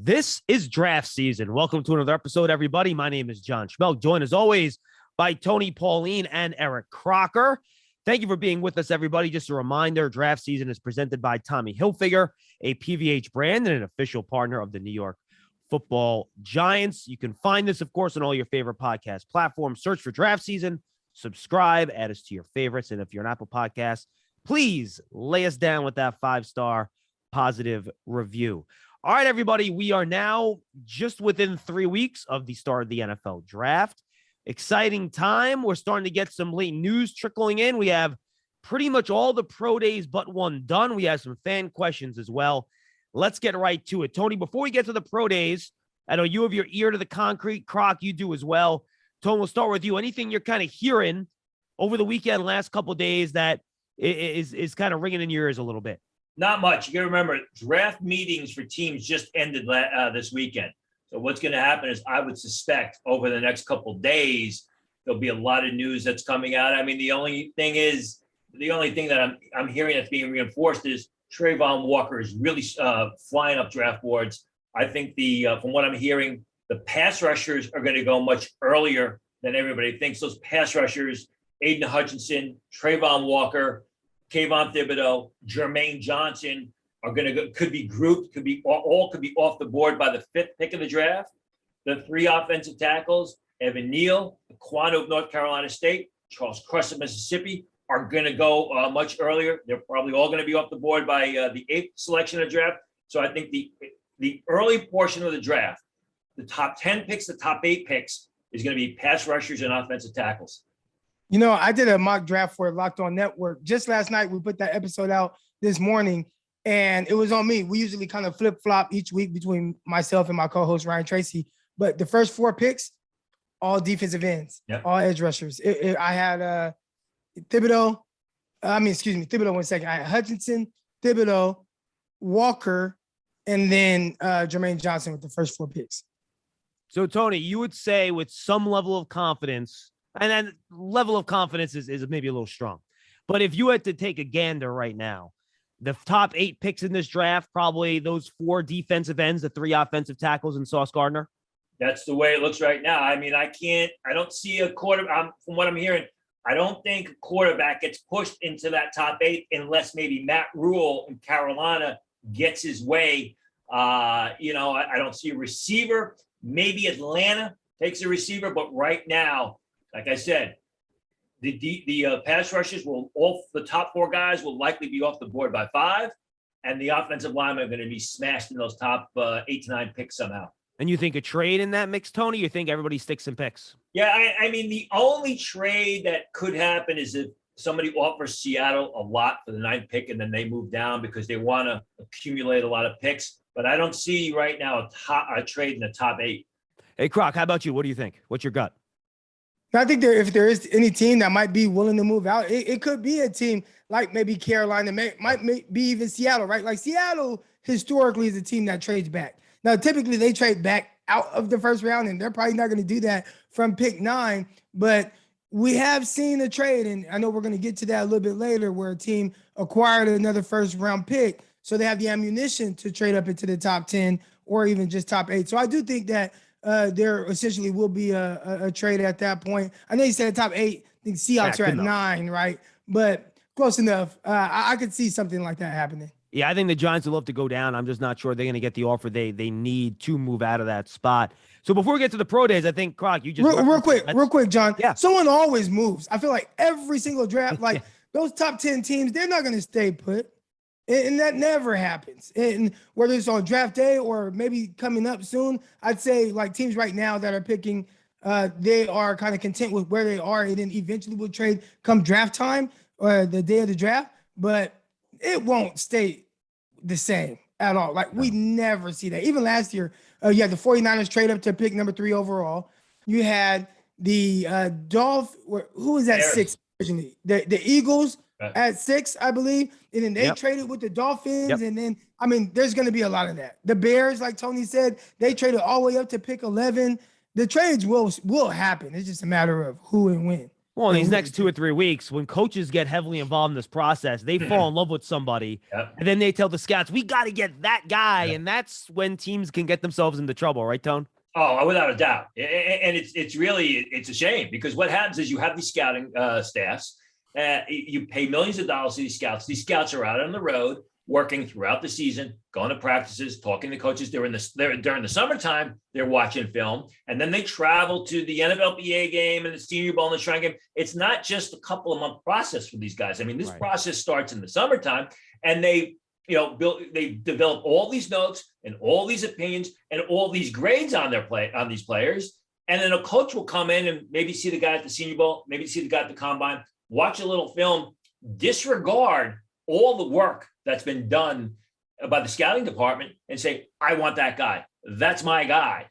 This is draft season. Welcome to another episode, everybody. My name is John Schmeelk, joined as always by Tony, Pauline, and Eric Crocker. Thank you for being with us, everybody. Just a reminder, draft season is presented by Tommy Hilfiger, a PVH brand and an official partner of the New York Football Giants. You can find this, of course, on all your favorite podcast platforms. Search for draft season, subscribe, add us to your favorites. And if you're an Apple Podcast, please lay us down with that 5-star positive review. All right, everybody, we are now just within 3 weeks of the start of the NFL draft. Exciting time. We're starting to get some late news trickling in. We have pretty much all the pro days but one done. We have some fan questions as well. Let's get right to it. Tony, before we get to the pro days, I know you have your ear to the concrete. Croc, you do as well. Tony, we'll start with you. Anything you're kind of hearing over the weekend, last couple of days that is kind of ringing in your ears a little bit? Not much. You got to remember, draft meetings for teams just ended this weekend. So what's going to happen is I would suspect over the next couple of days, there'll be a lot of news that's coming out. I mean, the only thing that I'm hearing that's being reinforced is Trayvon Walker is really flying up draft boards. I think from what I'm hearing, the pass rushers are going to go much earlier than everybody thinks. Those pass rushers, Aiden Hutchinson, Trayvon Walker, Kayvon Thibodeau, Jermaine Johnson could be grouped, could be off the board by the 5th pick of the draft. The 3 offensive tackles, Evan Neal, Aquano of North Carolina State, Charles Cross of Mississippi, are going to go much earlier. They're probably all going to be off the board by the 8th selection of draft. So I think the early portion of the draft, the top 10 picks, the top 8 picks, is going to be pass rushers and offensive tackles. You know, I did a mock draft for Locked On Network. Just last night, we put that episode out this morning, and it was on me. We usually kind of flip-flop each week between myself and my co-host, Ryan Tracy. But the first 4 picks, all defensive ends, all edge rushers. I had Thibodeau, 1 second. I had Hutchinson, Thibodeau, Walker, and then Jermaine Johnson with the first 4 picks. So, Tony, you would say with some level of confidence, and then level of confidence is maybe a little strong, but if you had to take a gander right now, the top 8 picks in this draft, probably those 4 defensive ends, the 3 offensive tackles, and Sauce Gardner. That's the way it looks right now. I mean, I don't see a quarterback. From what I'm hearing, I don't think a quarterback gets pushed into that top 8 unless maybe Matt Rule in Carolina gets his way. I don't see a receiver. Maybe Atlanta takes a receiver, but right now, like I said, the pass rushers the top 4 guys will likely be off the board by 5, and the offensive linemen are going to be smashed in those top 8 to 9 picks somehow. And you think a trade in that mix, Tony? You think everybody sticks some picks? Yeah, I mean, the only trade that could happen is if somebody offers Seattle a lot for the 9th pick and then they move down because they want to accumulate a lot of picks. But I don't see right now a trade in the top 8. Hey, Croc, how about you? What do you think? What's your gut? I think if there is any team that might be willing to move out, it could be a team like maybe Carolina, might be even Seattle, right? Like Seattle historically is a team that trades back. Now, typically they trade back out of the first round, and they're probably not going to do that from pick 9. But we have seen a trade, and I know we're going to get to that a little bit later, where a team acquired another first-round pick, so they have the ammunition to trade up into the top 10 or even just top 8. So I do think that there essentially will be a trade at that point. I know you said top 8. I think Seahawks are at 9, right? But close enough. I could see something like that happening. Yeah, I think the Giants would love to go down. I'm just not sure they're going to get the offer they need to move out of that spot. So before we get to the pro days, I think, Croc, you just... Real quick, John. Yeah. Someone always moves. I feel like every single draft, like those top 10 teams, they're not going to stay put. And that never happens. And whether it's on draft day or maybe coming up soon, I'd say like teams right now that are picking, they are kind of content with where they are, and then eventually will trade come draft time or the day of the draft. But it won't stay the same at all. Like we never see that. Even last year, you had the 49ers trade up to pick number 3 overall. You had the Dolphins. Who was at 6 originally? The Eagles at 6, I believe. And then they traded with the Dolphins. And then, I mean, there's going to be a lot of that. The Bears, like Tony said, they traded all the way up to pick 11. The trades will happen. It's just a matter of who and when. Well, in these And next 2 or 3 weeks, when coaches get heavily involved in this process, they fall in love with somebody, Yep. and then they tell the scouts, "We got to get that guy," Yep. and that's when teams can get themselves into trouble, right, Tone? Oh, without a doubt. And it's really a shame because what happens is you have these scouting staffs. You pay millions of dollars to these scouts. These scouts are out on the road working throughout the season, going to practices, talking to coaches. During the summertime, they're watching film, and then they travel to the NFLPA game and the Senior Bowl and the Shrine game. It's not just a couple of month process for these guys. I mean, this process starts in the summertime, and they develop all these notes and all these opinions and all these grades on these players. And then a coach will come in and maybe see the guy at the Senior Bowl, maybe see the guy at the Combine, watch a little film, disregard all the work that's been done by the scouting department and say, I want that guy. That's my guy.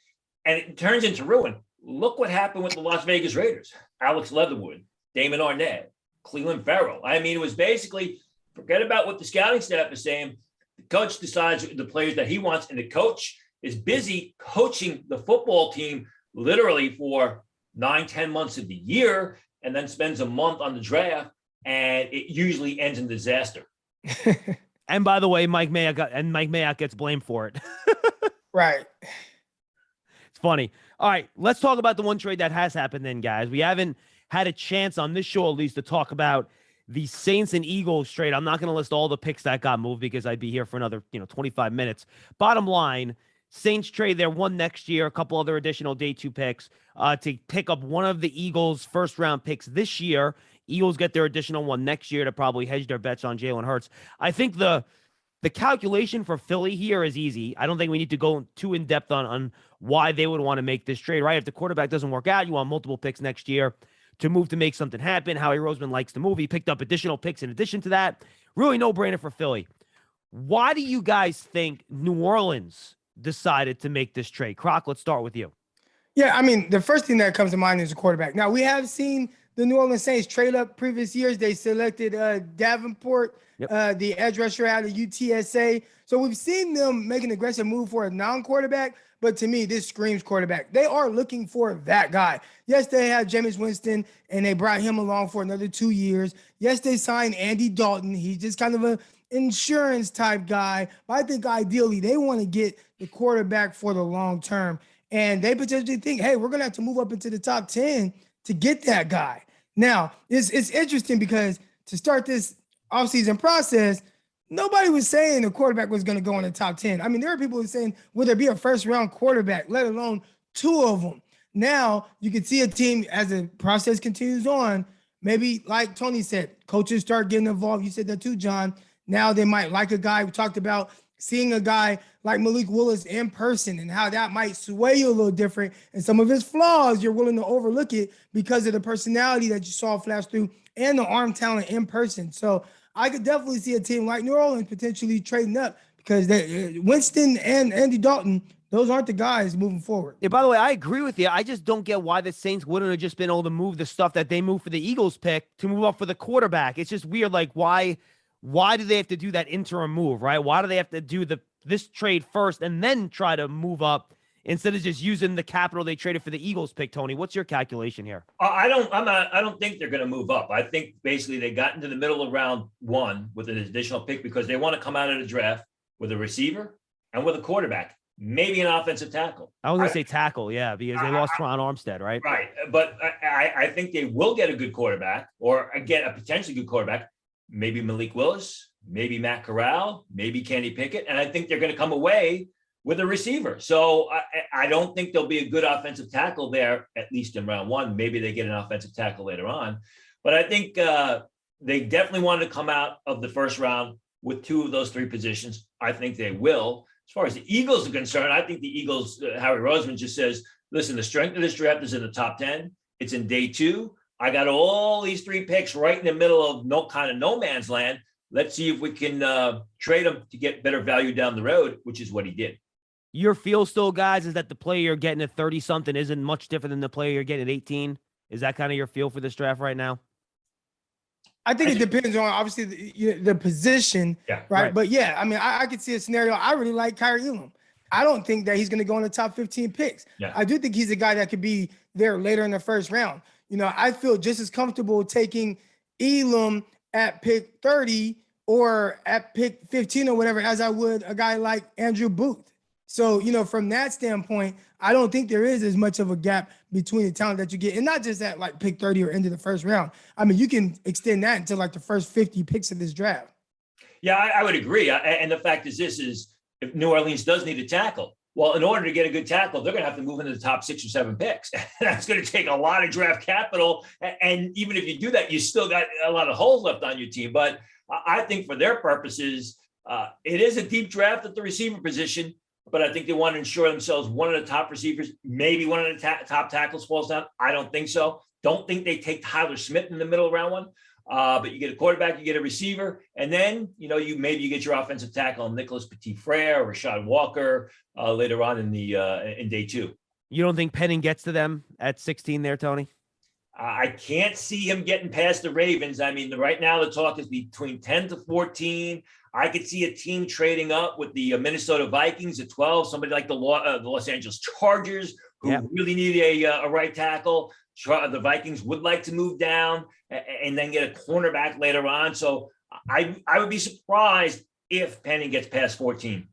And it turns into ruin. Look what happened with the Las Vegas Raiders. Alex Leatherwood, Damon Arnett, Cleveland Farrell. I mean, it was basically, forget about what the scouting staff is saying. The coach decides the players that he wants, and the coach is busy coaching the football team literally for 9-10 months of the year, and then spends a month on the draft, and it usually ends in disaster. And by the way, Mike Mayock gets blamed for it. Right. It's funny. All right, let's talk about the one trade that has happened then, guys. We haven't had a chance on this show, at least, to talk about the Saints and Eagles trade. I'm not going to list all the picks that got moved because I'd be here for another 25 minutes. Bottom line, Saints trade their one next year, a couple other additional day 2 picks to pick up one of the Eagles' first-round picks this year. Eagles get their additional one next year to probably hedge their bets on Jalen Hurts. I think the calculation for Philly here is easy. I don't think we need to go too in-depth on why they would want to make this trade, right? If the quarterback doesn't work out, you want multiple picks next year to move to make something happen. Howie Roseman likes to move. He picked up additional picks in addition to that. Really no-brainer for Philly. Why do you guys think New Orleans decided to make this trade? Croc, let's start with you. Yeah, I mean, the first thing that comes to mind is a quarterback. Now, we have seen the New Orleans Saints trade up previous years. They selected Davenport, the edge rusher out of UTSA. So we've seen them make an aggressive move for a non-quarterback, but to me, this screams quarterback. They are looking for that guy. Yes, they had Jameis Winston, and they brought him along for another 2 years. Yes, they signed Andy Dalton. He's just kind of an insurance type guy. But I think ideally they want to get the quarterback for the long term. And they potentially think, hey, we're going to have to move up into the top 10 to get that guy. Now, it's interesting because to start this offseason process, nobody was saying the quarterback was going to go in the top 10. I mean, there are people who are saying, will there be a first-round quarterback, let alone 2 of them? Now, you can see a team, as the process continues on, maybe like Tony said, coaches start getting involved. You said that too, John. Now they might like a guy. We talked about seeing a guy like Malik Willis in person and how that might sway you a little different. And some of his flaws, you're willing to overlook it because of the personality that you saw flash through and the arm talent in person. So I could definitely see a team like New Orleans potentially trading up because Winston and Andy Dalton, those aren't the guys moving forward. Yeah, by the way, I agree with you. I just don't get why the Saints wouldn't have just been able to move the stuff that they moved for the Eagles pick to move up for the quarterback. It's just weird. Like, why do they have to do that interim move, right? Why do they have to do this trade first and then try to move up instead of just using the capital they traded for the Eagles pick? Tony, what's your calculation here? I don't think they're going to move up. I think basically they got into the middle of round 1 with an additional pick because they want to come out of the draft with a receiver and with a quarterback, maybe an offensive tackle. I was going to say tackle, yeah, because they lost Ron Armstead, right? Right. But I think they will get a good quarterback or get a potentially good quarterback. Maybe Malik Willis, maybe Matt Corral, maybe Kenny Pickett. And I think they're going to come away with a receiver. So I don't think there'll be a good offensive tackle there, at least in round 1. Maybe they get an offensive tackle later on. But I think they definitely want to come out of the first round with 2 of those 3 positions. I think they will. As far as the Eagles are concerned, I think the Eagles, Howie Roseman just says, listen, the strength of this draft is in the top 10. It's in day 2. I got all these 3 picks right in the middle of no man's land. Let's see if we can trade them to get better value down the road, which is what he did. Your feel still, guys, is that the player you're getting at 30-something isn't much different than the player you're getting at 18? Is that kind of your feel for this draft right now? I think it depends on, obviously, the position, right? But, yeah, I mean, I could see a scenario. I really like Kyrie Elam. I don't think that he's going to go in the top 15 picks. Yeah. I do think he's a guy that could be there later in the first round. I feel just as comfortable taking Elam at pick 30 or at pick 15 or whatever as I would a guy like Andrew Booth. So, from that standpoint, I don't think there is as much of a gap between the talent that you get, and not just at like pick 30 or into the first round. I mean, you can extend that into like the first 50 picks of this draft. Yeah, I would agree. And the fact is if New Orleans does need a tackle, well, in order to get a good tackle, they're going to have to move into the top 6 or 7 picks. That's going to take a lot of draft capital. And even if you do that, you still got a lot of holes left on your team. But I think for their purposes, it is a deep draft at the receiver position. But I think they want to ensure themselves one of the top receivers, maybe one of the top tackles falls down. I don't think so. Don't think they take Tyler Smith in the middle of round 1. But you get a quarterback, you get a receiver, and then you get your offensive tackle, Nicholas Petit-Frere or Rashad Walker later on in day 2. You don't think Penning gets to them at 16 there, Tony? I can't see him getting past the Ravens. I mean, right now the talk is between 10 to 14. I could see a team trading up with the Minnesota Vikings at 12, somebody like the Los Angeles Chargers who really need a right tackle. The Vikings would like to move down and then get a cornerback later on. So I would be surprised if Penning gets past 14.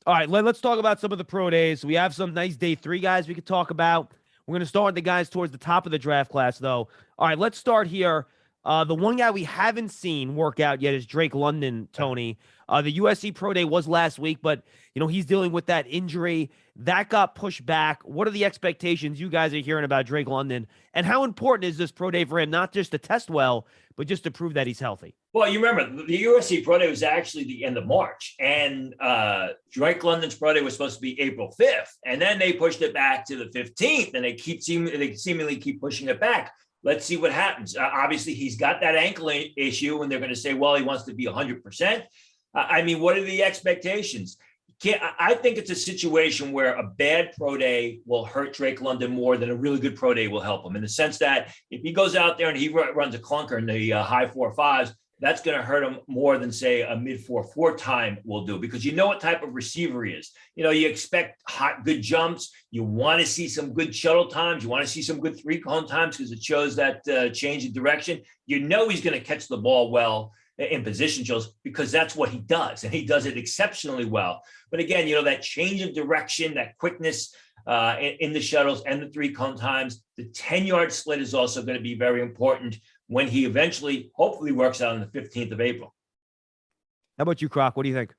All right, let's talk about some of the pro days. We have some nice day 3 guys we could talk about. We're going to start with the guys towards the top of the draft class, though. All right, let's start here. The one guy we haven't seen work out yet is Drake London, Tony. The USC Pro Day was last week, but, he's dealing with that injury. That got pushed back. What are the expectations you guys are hearing about Drake London? And how important is this Pro Day for him, not just to test well, but just to prove that he's healthy? Well, you remember, the USC Pro Day was actually the end of March. And Drake London's Pro Day was supposed to be April 5th. And then they pushed it back to the 15th. And they seemingly keep pushing it back. Let's see what happens. Obviously, he's got that ankle issue, and they're going to say, well, he wants to be 100%. I mean, what are the expectations? I think it's a situation where a bad pro day will hurt Drake London more than a really good pro day will help him, in the sense that if he goes out there and he runs a clunker in the high 4.5s, that's going to hurt him more than, say, a mid 4.4 time will do, because you know what type of receiver he is. You expect good jumps. You want to see some good shuttle times. You want to see some good 3-cone times because it shows that change in direction. He's going to catch the ball well in position shows, because that's what he does, and he does it exceptionally well. But again, that change of direction, that quickness in the shuttles and the 3-cone times, the 10-yard split is also going to be very important when he eventually, hopefully, works out on the 15th of April. How about you, Croc? What do you think?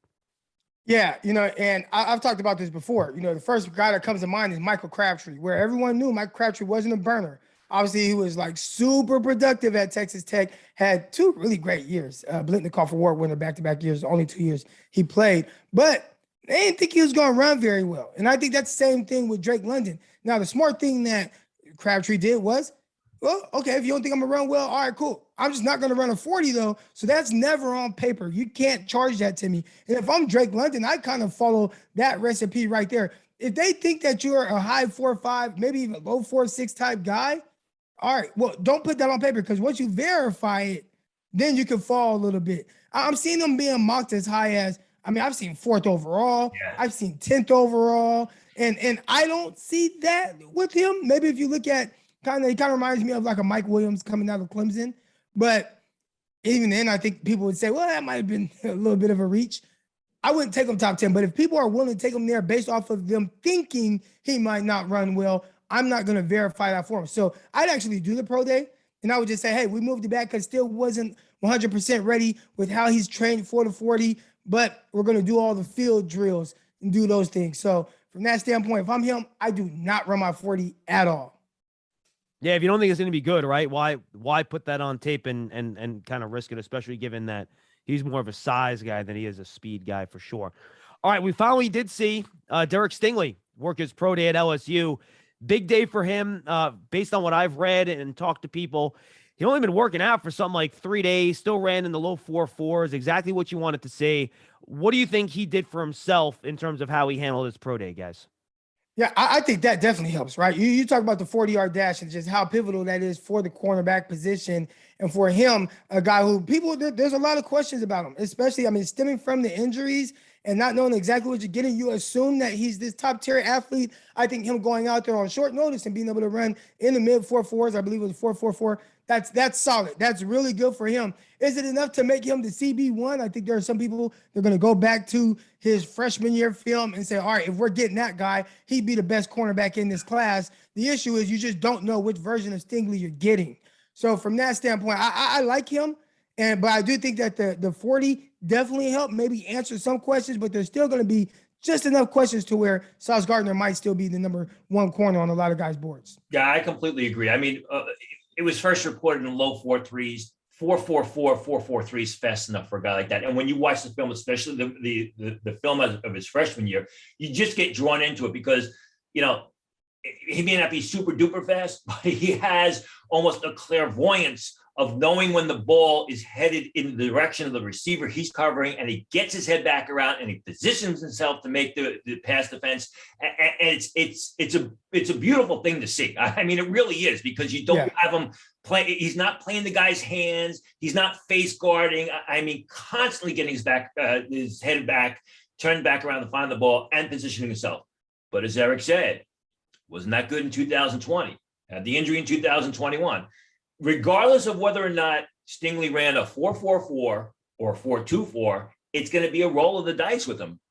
Yeah, and I've talked about this before. The first guy that comes to mind is Michael Crabtree, where everyone knew Michael Crabtree wasn't a burner. Obviously, he was like super productive at Texas Tech, had 2 really great years. Blitnikoff Award winner back-to-back years, only 2 years he played. But they didn't think he was going to run very well. And I think that's the same thing with Drake London. Now, the smart thing that Crabtree did was, well, okay, if you don't think I'm going to run well, all right, cool. I'm just not going to run a 40, though. So that's never on paper. You can't charge that to me. And if I'm Drake London, I kind of follow that recipe right there. If they think that you're a high 4.5, maybe even low 4.6 type guy, all right, well, don't put that on paper, because once you verify it, then you can fall a little bit. I'm seeing them being mocked as high as, I've seen 4th overall. Yeah. I've seen 10th overall. And I don't see that with him. Maybe if you look at he kind of reminds me of like a Mike Williams coming out of Clemson. But even then, I think people would say, well, that might have been a little bit of a reach. I wouldn't take him top 10, but if people are willing to take him there based off of them thinking he might not run well, I'm not going to verify that for him. So I'd actually do the pro day, and I would just say, hey, we moved it back because still wasn't 100% ready with how he's trained for the 40, but we're going to do all the field drills and do those things. So from that standpoint, if I'm him, I do not run my 40 at all. Yeah, if you don't think it's going to be good, right? Why put that on tape and kind of risk it, especially given that he's more of a size guy than he is a speed guy for sure. All right, we finally did see Derek Stingley work his pro day at LSU. Big day for him, based on what I've read and talked to people. He'd only been working out for something like 3 days, still ran in the low 4.4s, exactly what you wanted to see. What do you think he did for himself in terms of how he handled his pro day, guys? Yeah, I think that definitely helps, right? You talk about the 40-yard dash and just how pivotal that is for the cornerback position. And for him, a guy who there's a lot of questions about him, especially, stemming from the injuries and not knowing exactly what you're getting, you assume that he's this top tier athlete. I think him going out there on short notice and being able to run in the mid 4.4s, I believe it was 4.44. That's solid. That's really good for him. Is it enough to make him the CB1? I think there are some people that are going to go back to his freshman year film and say, all right, if we're getting that guy, he'd be the best cornerback in this class. The issue is you just don't know which version of Stingley you're getting. So from that standpoint, I like him. But I do think that the 40 definitely helped maybe answer some questions, but there's still going to be just enough questions to where Sauce Gardner might still be the number one corner on a lot of guys' boards. Yeah, I completely agree. I mean, it was first reported in low 4.3s, 4.44, 4.43 is fast enough for a guy like that. And when you watch the film, especially the film of his freshman year, you just get drawn into it because, you know, he may not be super duper fast, but he has almost a clairvoyance of knowing when the ball is headed in the direction of the receiver he's covering, and he gets his head back around and he positions himself to make the pass defense. And it's a beautiful thing to see. I mean, it really is, because you don't have him play. He's not playing the guy's hands. He's not face guarding. I mean, constantly getting his head back, turned back around to find the ball and positioning himself. But as Eric said, wasn't that good in 2020. Had the injury in 2021. Regardless of whether or not Stingley ran a 4.44 or a 4.24, it's going to be a roll of the dice with him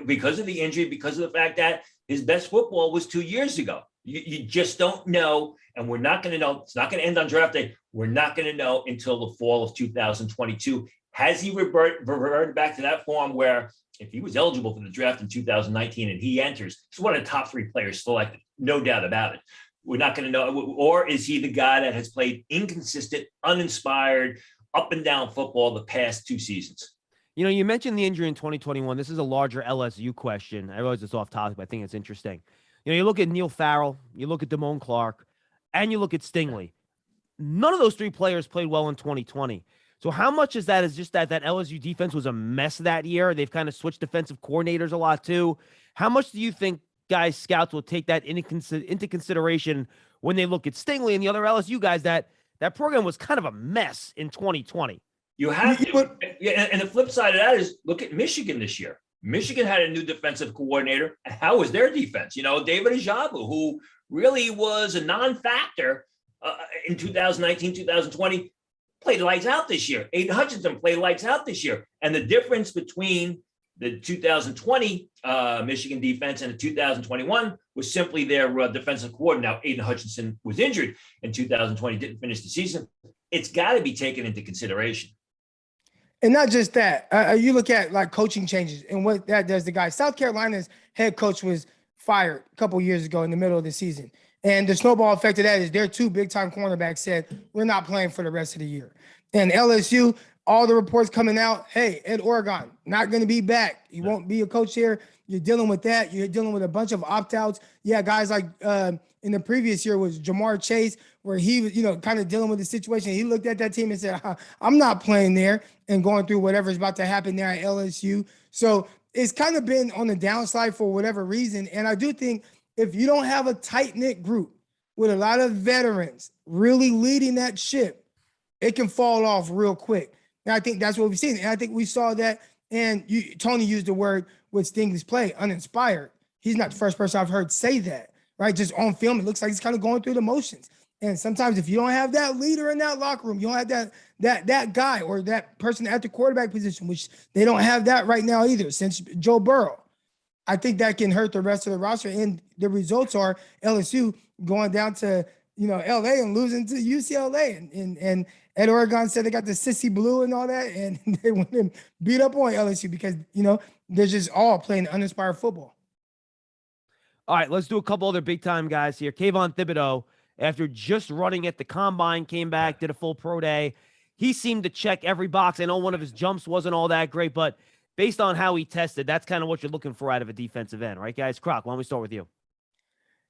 because of the injury, because of the fact that his best football was 2 years ago. You just don't know, and we're not going to know. It's not going to end on draft day. We're not going to know until the fall of 2022. Has he reverted back to that form where if he was eligible for the draft in 2019 and he enters, he's one of the top 3 players selected, no doubt about it. We're not going to know. Or is he the guy that has played inconsistent, uninspired, up and down football the past 2 seasons? You know, you mentioned the injury in 2021. This is a larger LSU question. I realize it's off topic, but I think it's interesting. You know, you look at Neil Farrell, you look at Damone Clark, and you look at Stingley. None of those 3 players played well in 2020. So how much is that? Is just that LSU defense was a mess that year? They've kind of switched defensive coordinators a lot too. How much do you think guys, scouts will take that into consideration when they look at Stingley and the other LSU guys, that program was kind of a mess in 2020? You have to. Yeah, and the flip side of that is look at Michigan this year. Michigan had a new defensive coordinator. How was their defense? You know, David Ajabu, who really was a non-factor in 2019, 2020, played lights out this year. Aiden Hutchinson played lights out this year. And the difference between the 2020 Michigan defense and the 2021 was simply their defensive coordinator. Now, Aiden Hutchinson was injured in 2020, didn't finish the season. It's got to be taken into consideration. And not just that. You look at like coaching changes and what that does to guys. South Carolina's head coach was fired a couple years ago in the middle of the season. And the snowball effect of that is their 2 big-time cornerbacks said, we're not playing for the rest of the year. And LSU, all the reports coming out, hey, Ed Oregon, not going to be back. He won't be a coach here. You're dealing with that. You're dealing with a bunch of opt-outs. Yeah, guys like in the previous year was Jamar Chase, where he was, kind of dealing with the situation. He looked at that team and said, I'm not playing there, and going through whatever's about to happen there at LSU. So it's kind of been on the downside for whatever reason. And I do think if you don't have a tight-knit group with a lot of veterans really leading that ship, it can fall off real quick. And I think that's what we've seen. And I think we saw that. And Tony used the word with Stingley's play, uninspired. He's not the first person I've heard say that, right? Just on film, it looks like he's kind of going through the motions. And sometimes if you don't have that leader in that locker room, you don't have that guy or that person at the quarterback position, which they don't have that right now either since Joe Burrow. I think that can hurt the rest of the roster. And the results are LSU going down to, LA and losing to UCLA. And Ed Oregon said they got the sissy blue and all that. And they went and beat up on LSU because, they're just all playing uninspired football. All right, let's do a couple other big-time guys here. Kayvon Thibodeau, after just running at the combine, came back, did a full pro day. He seemed to check every box. I know one of his jumps wasn't all that great, but based on how he tested, that's kind of what you're looking for out of a defensive end, right, guys? Croc, why don't we start with you?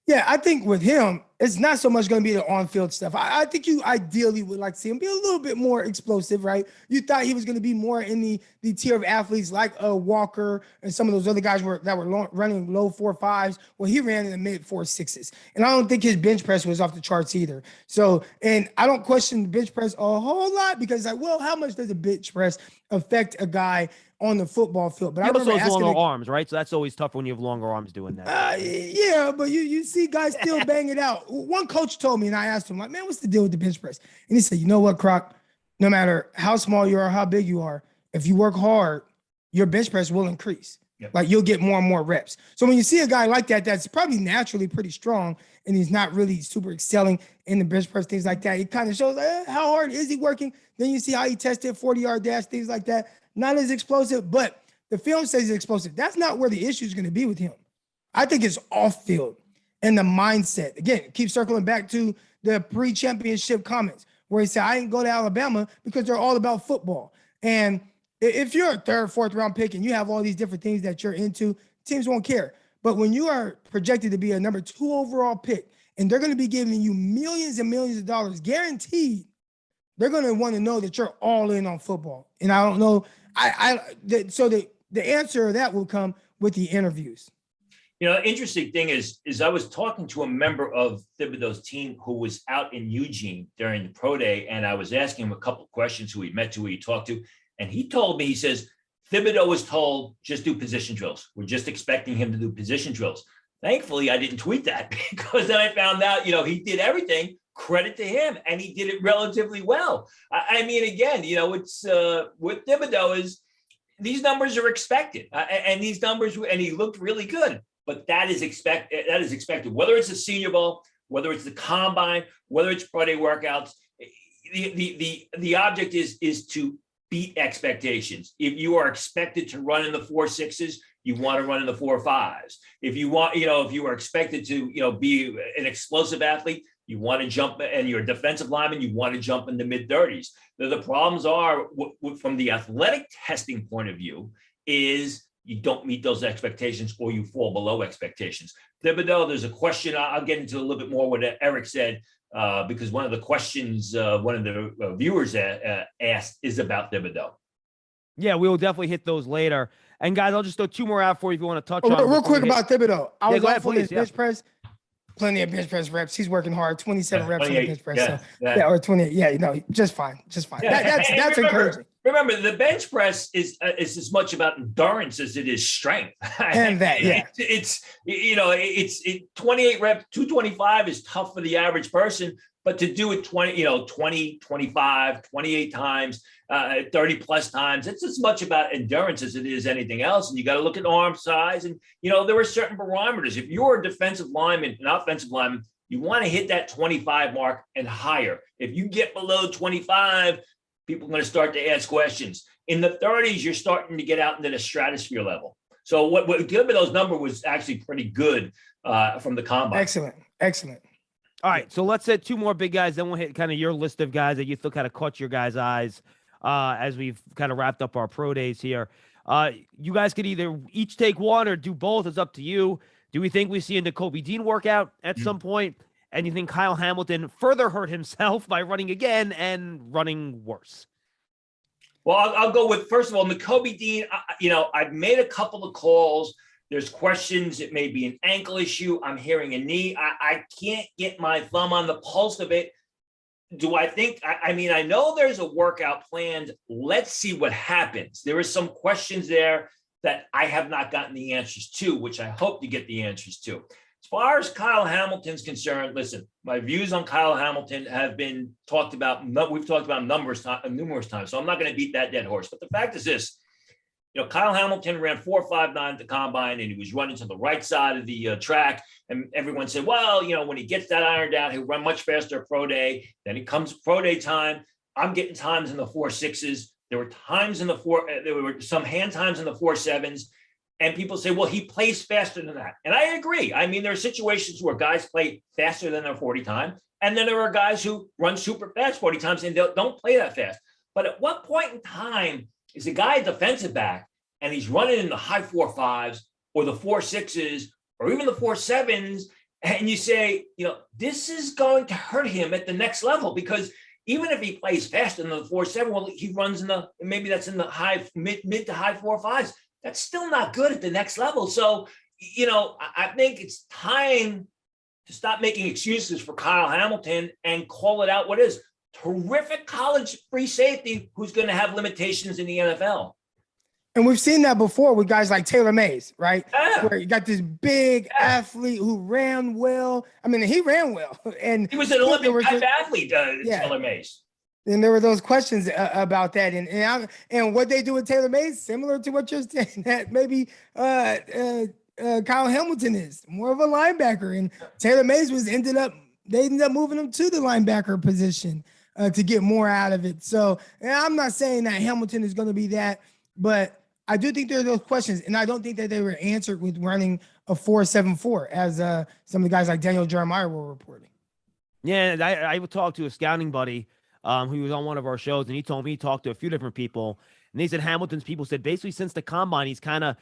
Yeah, I think with him, it's not so much going to be the on-field stuff. I think you ideally would like to see him be a little bit more explosive, right? You thought he was going to be more in the tier of athletes like Walker and some of those other guys that were running low 4.5s. Well, he ran in the mid 4.6s. And I don't think his bench press was off the charts either. So, and I don't question the bench press a whole lot because like, well, how much does a bench press affect a guy on the football field? But He I remember also has asking longer arms, right? So that's always tough when you have longer arms doing that. yeah, but you see guys still bang it out. One coach told me, and I asked him, like, man, what's the deal with the bench press? And he said, you know what, Croc? No matter how small you are, how big you are, if you work hard, your bench press will increase. Yep. Like you'll get more and more reps. So when you see a guy like that, that's probably naturally pretty strong, and he's not really super excelling in the bench press, things like that, it kind of shows how hard is he working. Then you see how he tested 40-yard dash, things like that. Not as explosive, but the film says he's explosive. That's not where the issue is going to be with him. I think it's off field and the mindset. Again, keep circling back to the pre-championship comments where he said, I didn't go to Alabama because they're all about football. And if you're a third, fourth round pick and you have all these different things that you're into, teams won't care. But when you are projected to be a number 2 overall pick and they're going to be giving you millions and millions of dollars guaranteed, they're going to want to know that you're all in on football. And I don't know. So the answer to that will come with the interviews. You know, interesting thing is I was talking to a member of Thibodeau's team who was out in Eugene during the pro day, and I was asking him a couple of questions, who he met to, who he talked to, and he told me, he says, Thibodeau was told, just do position drills. We're just expecting him to do position drills. Thankfully, I didn't tweet that because then I found out, he did everything. Credit to him, and he did it relatively well. I mean, again, it's with Thibodeau is these numbers are expected, and these numbers, and he looked really good. But that is expected. That is expected. Whether it's a Senior Bowl, whether it's the combine, whether it's pro day workouts, the object is to beat expectations. If you are expected to run in the 4.6s, you want to run in the 4.5s. If you want, if you are expected to, be an explosive athlete, you want to jump, and you're a defensive lineman, you want to jump in the mid-30s. The problems are, from the athletic testing point of view, is you don't meet those expectations or you fall below expectations. Thibodeau, there's a question, I'll get into a little bit more what Eric said, because one of the questions one of the viewers asked is about Thibodeau. Yeah, we will definitely hit those later. And guys, I'll just throw 2 more out for you if you want to touch on. Real quick about Thibodeau. I was off on his bench press. Plenty of bench press reps. He's working hard. 27 reps on the bench press. Or 28. Yeah, just fine. Yeah. That's encouraging. Remember, the bench press is as much about endurance as it is strength. And that, yeah. It's 28 reps, 225 is tough for the average person, but to do it 20, 25, 28 times, 30 plus times, it's as much about endurance as it is anything else. And you got to look at arm size. And, there are certain barometers. If you're a defensive lineman, an offensive lineman, you want to hit that 25 mark and higher. If you get below 25, people are going to start to ask questions. In the 30s, you're starting to get out into the stratosphere level. So what Thibodeau's number was actually pretty good from the combine. Excellent. All right, so let's hit 2 more big guys, then we'll hit kind of your list of guys that you feel kind of caught your guys' eyes as we've kind of wrapped up our pro days here. You guys could either each take one or do both. It's up to you. Do we think we see a Nakobe Dean workout at some point? And you think Kyle Hamilton further hurt himself by running again and running worse? Well, I'll go with, first of all, Nakobe Dean. I've made a couple of calls. There's questions. It may be an ankle issue. I'm hearing a knee. I can't get my thumb on the pulse of it. Do I think, I know there's a workout planned. Let's see what happens. There are some questions there that I have not gotten the answers to, which I hope to get the answers to. As far as Kyle Hamilton's concerned, listen, my views on Kyle Hamilton have been talked about. We've talked about numerous times, so I'm not going to beat that dead horse. But the fact is this, Kyle Hamilton ran 4.59 at the combine, and he was running to the right side of the track. And everyone said, well, when he gets that iron down, he'll run much faster at pro day. Then it comes pro day time. I'm getting times in the 4.6s. There were times in there were some hand times in the 4.7s. And people say, well, he plays faster than that. And I agree. There are situations where guys play faster than their 40 time. And then there are guys who run super fast 40 times and don't play that fast. But at what point in time is a guy a defensive back and he's running in the high 4.5s or the 4.6s or even the 4.7s, And you say, this is going to hurt him at the next level, because even if he plays faster than the 4.7, well, he runs maybe that's in the mid to high 4.5s. That's still not good at the next level. So, I think it's time to stop making excuses for Kyle Hamilton and call it out what is. Terrific college free safety who's going to have limitations in the NFL. And we've seen that before with guys like Taylor Mays, right? Yeah. Where you got this big athlete who ran well. I mean, he ran well. And he was an Olympic type athlete, Taylor Mays. And there were those questions about that. And what they do with Taylor Mays, similar to what you're saying, that maybe Kyle Hamilton is more of a linebacker. And Taylor Mays ended up moving him to the linebacker position to get more out of it. So I'm not saying that Hamilton is going to be that, but I do think there are those questions, and I don't think that they were answered with running a 4.74, as some of the guys like Daniel Jeremiah were reporting. Yeah, I talked to a scouting buddy who was on one of our shows, and he told me he talked to a few different people, and they said Hamilton's people said basically since the combine, he's kind of,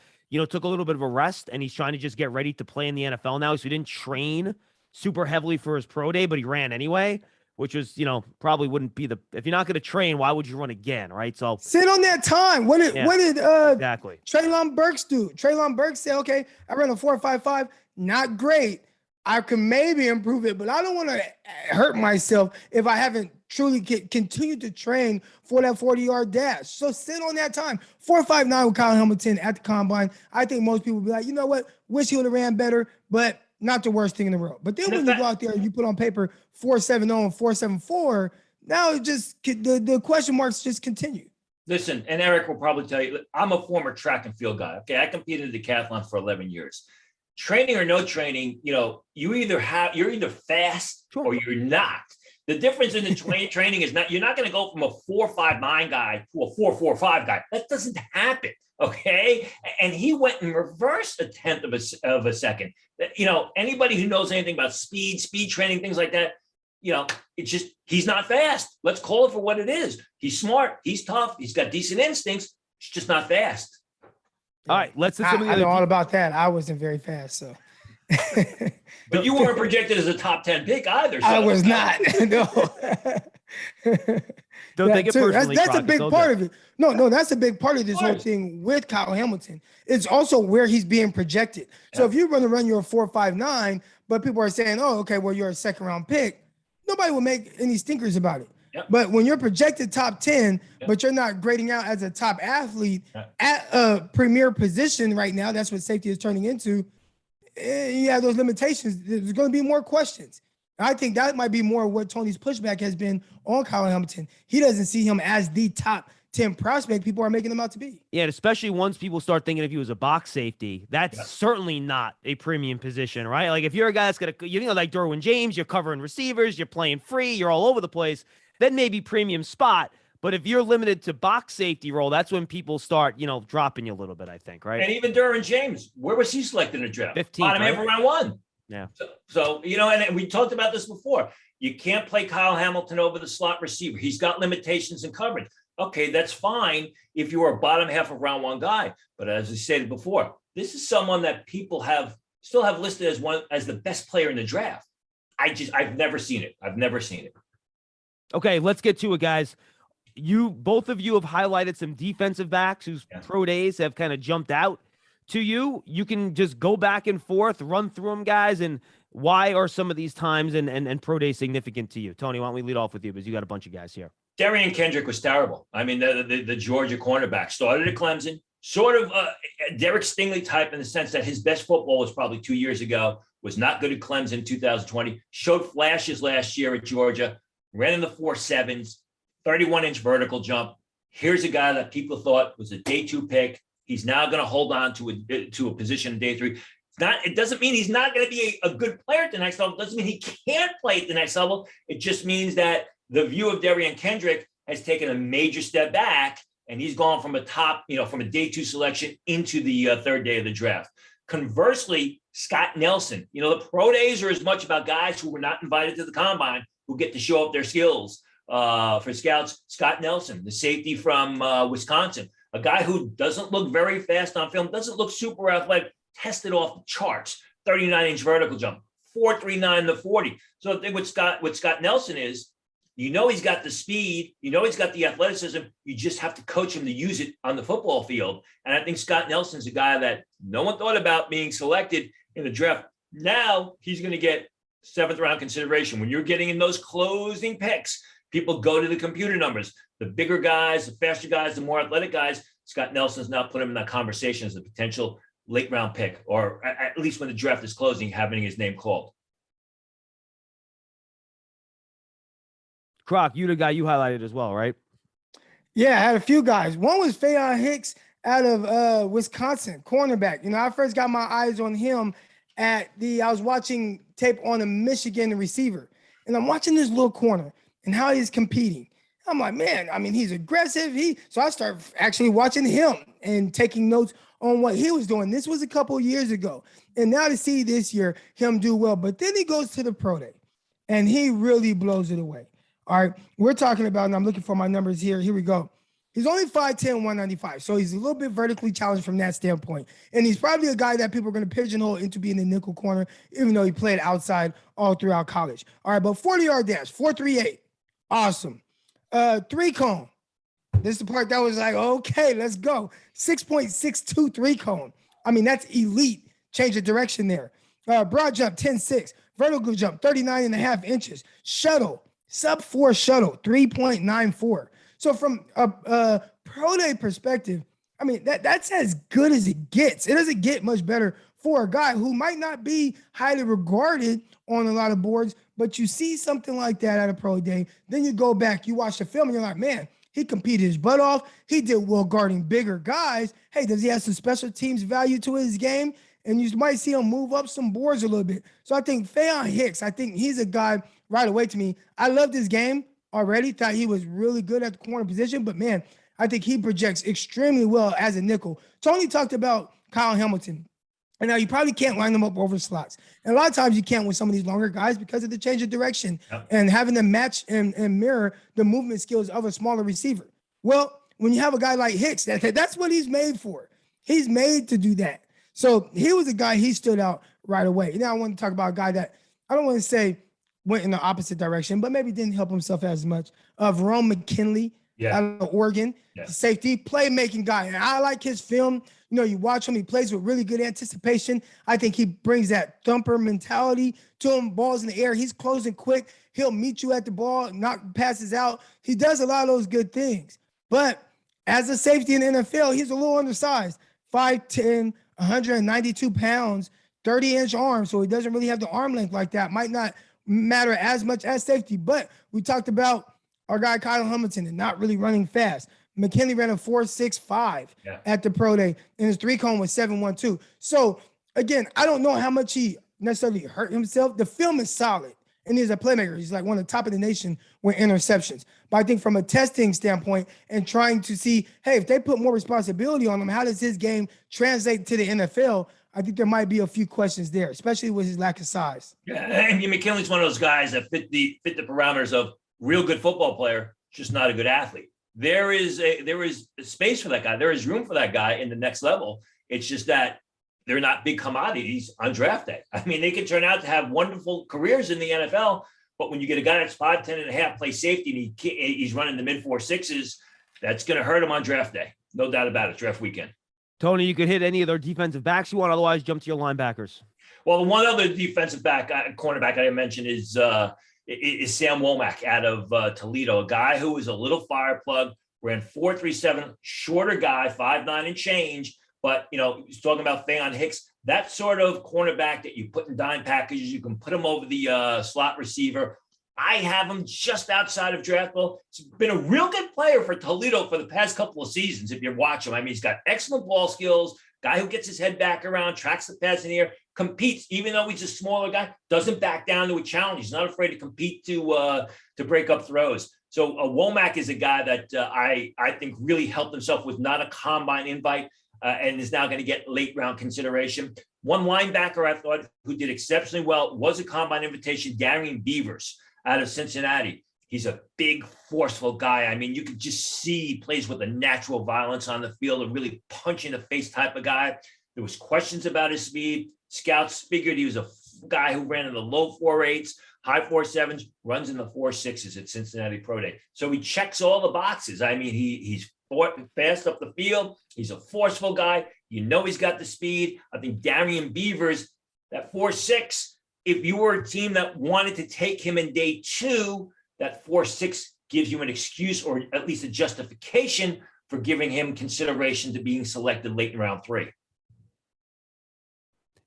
took a little bit of a rest, and he's trying to just get ready to play in the NFL now. So he didn't train super heavily for his pro day, but he ran anyway, which was, probably wouldn't be if you're not going to train, why would you run again, right? So sit on that time. What did exactly Treylon Burks do? Treylon Burks said, okay, I ran a 4.55, not great. I can maybe improve it, but I don't want to hurt myself if I haven't truly continued to train for that 40-yard dash. So sit on that time. 4.59 with Kyle Hamilton at the combine. I think most people would be like, you know what? Wish he would have ran better, but not the worst thing in the world. But then when you go out there and you put on paper 4.70 and 4.74, now it just the question marks just continue. Listen, and Eric will probably tell you, I'm a former track and field guy. Okay, I competed in decathlon for 11 years. Training or no training, you're either fast or you're not. The difference in the training is you're not going to go from a 4.59 guy to a 4.45 guy. That doesn't happen. Okay. And he went and reversed a tenth of a second. Anybody who knows anything about speed training, things like that, it's just, he's not fast. Let's call it for what it is. He's smart. He's tough. He's got decent instincts. He's just not fast. All right. I know all about that. I wasn't very fast. So, but you weren't projected as a top 10 pick either. So. I was not. No. Don't take it personally. That's a big part of it. No, that's a big part of this whole thing with Kyle Hamilton. It's also where he's being projected. So if you're going to run your 4.59, but people are saying, oh, okay, well, you're a second round pick, nobody will make any stinkers about it. Yep. But when you're projected top 10, but you're not grading out as a top athlete at a premier position right now, that's what safety is turning into. You have those limitations. There's going to be more questions. I think that might be more what Tony's pushback has been on Kyle Hamilton. He doesn't see him as the top 10 prospect people are making him out to be. Yeah, especially once people start thinking if he was a box safety, that's certainly not a premium position, right? Like if you're a guy that's going to, like Derwin James, you're covering receivers, you're playing free, you're all over the place, then maybe premium spot. But if you're limited to box safety role, that's when people start, dropping you a little bit, I think, right? And even Derwin James, where was he selected in the draft? 15th, bottom half of round 1. Yeah. So and we talked about this before. You can't play Kyle Hamilton over the slot receiver. He's got limitations in coverage. Okay, that's fine if you are a bottom half of round 1 guy. But as I said before, this is someone that people still have listed as the best player in the draft. I've never seen it. I've never seen it. Okay, let's get to it, guys. Both of you have highlighted some defensive backs whose pro days have kind of jumped out to you. You can just go back and forth, run through them, guys, and why are some of these times and pro days significant to you? Tony, why don't we lead off with you because you got a bunch of guys here. Darian Kendrick was terrible. I mean, the Georgia cornerback started at Clemson, sort of a Derek Stingley type in the sense that his best football was probably 2 years ago, was not good at Clemson in 2020, showed flashes last year at Georgia, ran in the 4.7s, 31-inch vertical jump. Here's a guy that people thought was a day 2 pick. He's now going to hold on to a position in day 3. It doesn't mean he's not going to be a good player at the next level. It doesn't mean he can't play at the next level. It just means that the view of Darian Kendrick has taken a major step back, and he's gone from from a day 2 selection into the 3rd day of the draft. Conversely, Scott Nelson, the pro days are as much about guys who were not invited to the combine who get to show up their skills. For scouts, Scott Nelson, the safety from Wisconsin, a guy who doesn't look very fast on film, doesn't look super athletic, tested off the charts, 39-inch vertical jump, 4.39 to 40. So the thing with Scott Nelson is, he's got the speed, he's got the athleticism. You just have to coach him to use it on the football field. And I think Scott Nelson's a guy that no one thought about being selected in the draft. Now he's going to get 7th round consideration. When you're getting in those closing picks, people go to the computer numbers. The bigger guys, the faster guys, the more athletic guys. Scott Nelson's now put him in that conversation as a potential late round pick, or at least when the draft is closing, having his name called. Croc, you the guy you highlighted as well, right? Yeah, I had a few guys. One was Faion Hicks out of Wisconsin, cornerback. I first got my eyes on him I was watching tape on a Michigan receiver, and I'm watching this little corner and how he's competing. I'm like, man, he's aggressive. So I start actually watching him and taking notes on what he was doing. This was a couple of years ago. And now to see this year him do well, but then he goes to the pro day and he really blows it away. All right, we're talking about, and I'm looking for my numbers here. Here we go. He's only 5'10", 195. So he's a little bit vertically challenged from that standpoint. And he's probably a guy that people are going to pigeonhole into being a nickel corner, even though he played outside all throughout college. All right, but 40-yard dash, 4.38. Awesome. 3-cone. This is the part that was like, okay, let's go. 6.62 3-cone. That's elite. Change of direction there. Broad jump, 10.6. Vertical jump, 39.5 inches. Shuttle, sub 4 shuttle, 3.94. So from a pro day perspective, that's as good as it gets. It doesn't get much better for a guy who might not be highly regarded on a lot of boards, but you see something like that at a pro day, then you go back, you watch the film, and you're like, man, he competed his butt off. He did well guarding bigger guys. Hey, does he have some special teams value to his game? And you might see him move up some boards a little bit. So I think Faion Hicks, I think he's a guy right away to me. I loved his game already, thought he was really good at the corner position, but man, I think he projects extremely well as a nickel. Tony talked about Kyle Hamilton. And now you probably can't line them up over slots. And a lot of times you can't with some of these longer guys because of the change of direction and having them match and mirror the movement skills of a smaller receiver. Well, when you have a guy like Hicks, that's what he's made for. He's made to do that. So he was a guy, he stood out right away. Now I want to talk about a guy that I don't want to say went in the opposite direction, but maybe didn't help himself as much. Verone McKinley out of Oregon, safety, playmaking guy. And I like his film. You watch him, he plays with really good anticipation. I think he brings that thumper mentality to him, balls in the air. He's closing quick. He'll meet you at the ball, knock passes out. He does a lot of those good things. But as a safety in the NFL, he's a little undersized, 5'10", 192 pounds, 30-inch arms. So he doesn't really have the arm length like that. Might not matter as much as safety. But we talked about our guy Kyle Hamilton and not really running fast. McKinley ran a 4.65 at the pro day, and his 3-cone was 7.12. So again, I don't know how much he necessarily hurt himself. The film is solid, and he's a playmaker. He's like one of the top of the nation with interceptions. But I think from a testing standpoint and trying to see, hey, if they put more responsibility on him, how does his game translate to the NFL? I think there might be a few questions there, especially with his lack of size. Yeah, and McKinley's one of those guys that fit the parameters of real good football player, just not a good athlete. There is a space for that guy. There is room for that guy in the next level. It's just that they're not big commodities on draft day. They can turn out to have wonderful careers in the NFL, but when you get a guy that's 5'10" and a half, play safety, and he's running the mid 4.6s, that's going to hurt him on draft day. No doubt about it, draft weekend. Tony, you could hit any of their defensive backs you want, otherwise jump to your linebackers. Well, one other defensive back, cornerback I mentioned is Sam Womack out of Toledo, a guy who was a little fire plug, ran 4.37, shorter guy, 5'9" and change. But, he's talking about Faion Hicks, that sort of cornerback that you put in dime packages. You can put him over the slot receiver. I have him just outside of draftable. He's been a real good player for Toledo for the past couple of seasons. If you watch him, he's got excellent ball skills, guy who gets his head back around, tracks the pass in the air, competes, even though he's a smaller guy, doesn't back down to a challenge. He's not afraid to compete to break up throws. So Womack is a guy that I think really helped himself with not a combine invite and is now going to get late round consideration. One linebacker I thought who did exceptionally well was a combine invitation, Darian Beavers out of Cincinnati. He's a big, forceful guy. You could just see he plays with a natural violence on the field, a really punch in the face type of guy. There was questions about his speed. Scouts figured he was a guy who ran in the low 4.8s, high 4.7s, runs in the 4.6s at Cincinnati Pro Day. So he checks all the boxes. I mean, he's fast up the field. He's a forceful guy. You know he's got the speed. I think Darian Beavers, that 4.6, if you were a team that wanted to take him in day 2, that 4.6 gives you an excuse or at least a justification for giving him consideration to being selected late in round 3.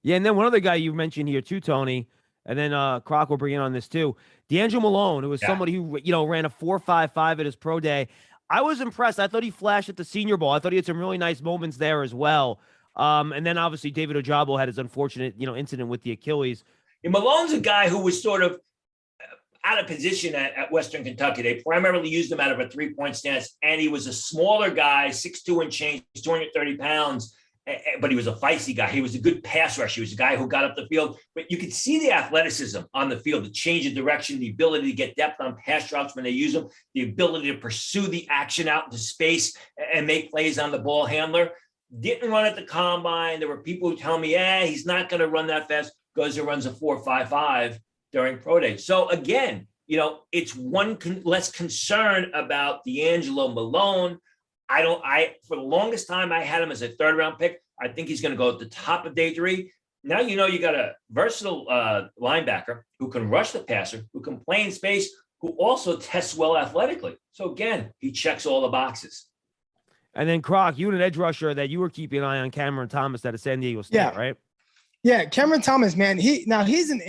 Yeah, and then one other guy you mentioned here too, Tony, and then Croc will bring in on this too. D'Angelo Malone, who was somebody who ran a 4.55 at his pro day. I was impressed. I thought he flashed at the Senior Bowl. I thought he had some really nice moments there as well. And then obviously David Ojabo had his unfortunate incident with the Achilles. And Malone's a guy who was sort of out of position at Western Kentucky. They primarily used him out of a 3-point stance, and he was a smaller guy, 6'2" and change, 230 pounds. But he was a feisty guy. He was a good pass rusher. He was a guy who got up the field. But you could see the athleticism on the field, the change of direction, the ability to get depth on pass drops when they use them, the ability to pursue the action out into space and make plays on the ball handler. Didn't run at the combine. There were people who tell me, he's not going to run that fast. Goes and runs a 4.55 during pro day. So again, it's one less concern about D'Angelo Malone. For the longest time, I had him as a 3rd-round pick. I think he's going to go at the top of day 3. Now, you got a versatile linebacker who can rush the passer, who can play in space, who also tests well athletically. So again, he checks all the boxes. And then Croc, you and an edge rusher that you were keeping an eye on, Cameron Thomas out of San Diego State, right? Yeah, Cameron Thomas, man. He's an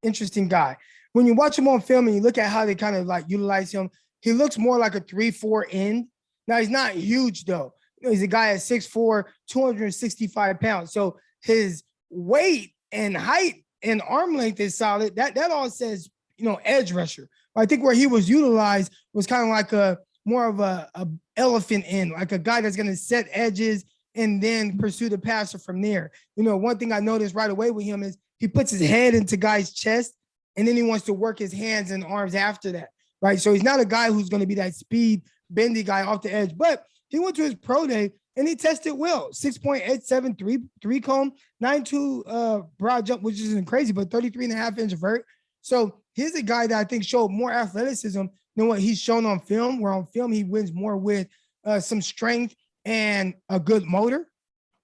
interesting guy. When you watch him on film and you look at how they kind of like utilize him, he looks more like a 3-4 end. Now, he's not huge, though. He's a guy at 6'4", 265 pounds. So his weight and height and arm length is solid. That all says, edge rusher. I think where he was utilized was kind of like more of a elephant end, like a guy that's going to set edges and then pursue the passer from there. One thing I noticed right away with him is he puts his head into guys' chest, and then he wants to work his hands and arms after that, right? So he's not a guy who's going to be that speed, bendy guy off the edge, but he went to his pro day and he tested well. 6.87 3-cone, 9.2 broad jump, which isn't crazy, but 33.5-inch vert. So he's a guy that I think showed more athleticism than what he's shown on film, where on film he wins more with some strength and a good motor,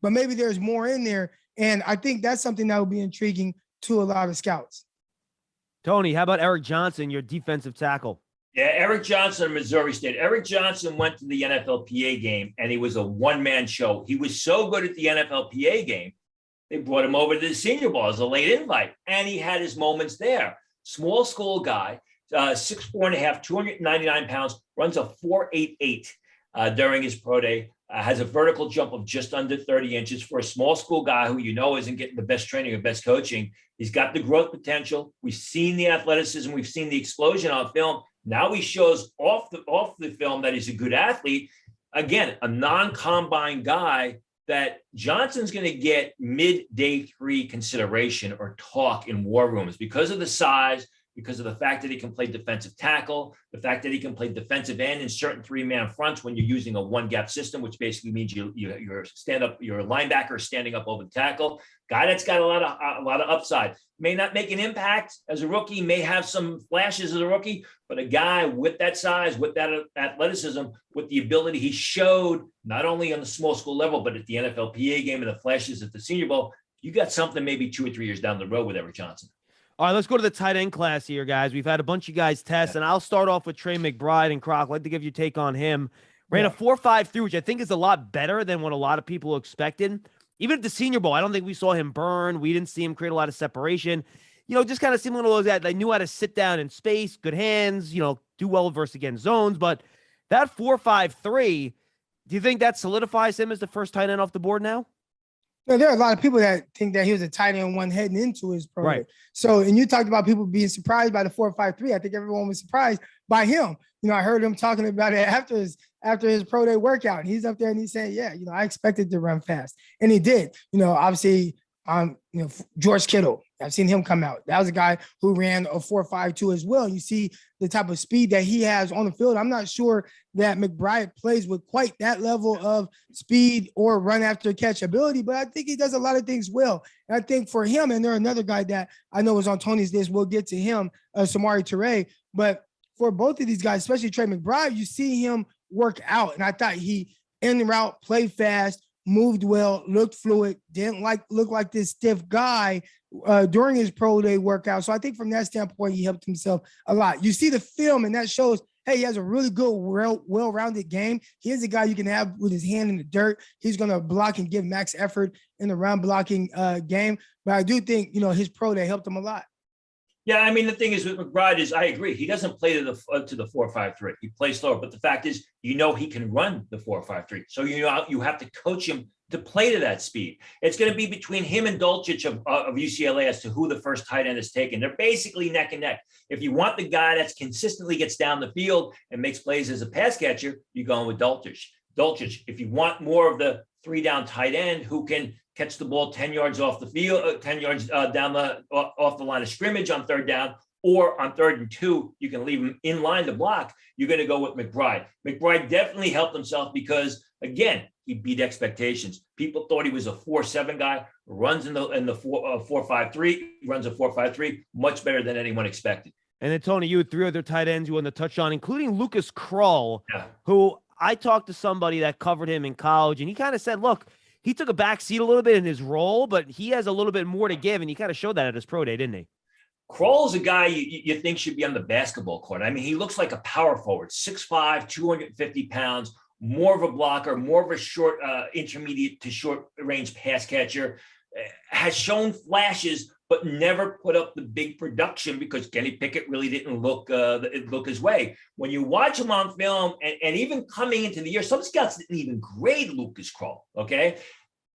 but maybe there's more in there. And I think that's something that will be intriguing to a lot of scouts. Tony, how about Eric Johnson, your defensive tackle? Yeah, Eric Johnson of Missouri State. Eric Johnson went to the NFLPA game, and he was a one-man show. He was so good at the NFLPA game, they brought him over to the Senior Bowl as a late invite, and he had his moments there. Small school guy, 6'4.5", 299 pounds, runs a 4.88 during his pro day, has a vertical jump of just under 30 inches for a small school guy who isn't getting the best training or best coaching. He's got the growth potential. We've seen the athleticism. We've seen the explosion on film. Now he shows off the film that he's a good athlete. Again, a non-combine guy that Johnson's going to get mid-day 3 consideration or talk in war rooms because of the size, because of the fact that he can play defensive tackle, the fact that he can play defensive end in certain 3-man fronts when you're using a 1-gap system, which basically means you're a linebacker standing up over the tackle. Guy that's got a lot of upside. May not make an impact as a rookie, may have some flashes as a rookie, but a guy with that size, with that athleticism, with the ability he showed not only on the small school level, but at the NFLPA game and the flashes at the Senior Bowl, you got something maybe 2 or 3 years down the road with Eric Johnson. All right, let's go to the tight end class here, guys. We've had a bunch of guys test, and I'll start off with Trey McBride and Croc. I'd like to give you a take on him. Ran a 4.53, which I think is a lot better than what a lot of people expected. Even at the Senior Bowl, I don't think we saw him burn. We didn't see him create a lot of separation. Just kind of seemed one of those that they knew how to sit down in space, good hands, do well versus against zones. But that 4.53, do you think that solidifies him as the first tight end off the board now? No, there are a lot of people that think that he was a tight end one heading into his pro. Right. So, and you talked about people being surprised by the 4.53. I think everyone was surprised by him. I heard him talking about it after his pro day workout. And he's up there and he's saying, I expected to run fast. And he did. Obviously George Kittle. I've seen him come out. That was a guy who ran a 4.52 as well. You see the type of speed that he has on the field. I'm not sure that McBride plays with quite that level of speed or run after catch ability, but I think he does a lot of things well. And I think for him, and there's another guy that I know is on Tony's list, we'll get to him, Samori Toure. But for both of these guys, especially Trey McBride, you see him work out. And I thought he in the route, played fast, moved well, looked fluid, didn't look like this stiff guy during his pro day workout. So I think from that standpoint, he helped himself a lot. You see the film, and that shows, hey, he has a really good, well-rounded game. He is a guy you can have with his hand in the dirt. He's going to block and give max effort in the run blocking game. But I do think, his pro day helped him a lot. Yeah, I mean, the thing is with McBride is I agree. He doesn't play to the 4.53. He plays slower, but the fact is, he can run the 4.53. So you have to coach him to play to that speed. It's going to be between him and Dulcich of UCLA as to who the first tight end is taken. They're basically neck and neck. If you want the guy that's consistently gets down the field and makes plays as a pass catcher, you're going with Dulcich. If you want more of the 3-down tight end who can catch the ball 10 yards off the field, 10 yards down off the line of scrimmage on 3rd down, or on 3rd and 2, you can leave him in line to block. You're going to go with McBride. McBride definitely helped himself because, again, he beat expectations. People thought he was a 4.7 guy, runs in the 4.53, runs a 4.53, much better than anyone expected. And then, Tony, you had 3 other tight ends you want to touch on, including Lucas Krull, who I talked to somebody that covered him in college, and he kind of said, look, he took a back seat a little bit in his role, but he has a little bit more to give, and he kind of showed that at his pro day, didn't he? Kroll's a guy you think should be on the basketball court. I mean, he looks like a power forward, 6'5", 250 pounds, more of a blocker, more of a short, intermediate to short range pass catcher, has shown flashes, but never put up the big production because Kenny Pickett really didn't look his way. When you watch him on film, and even coming into the year, some scouts didn't even grade Lucas Krull, okay?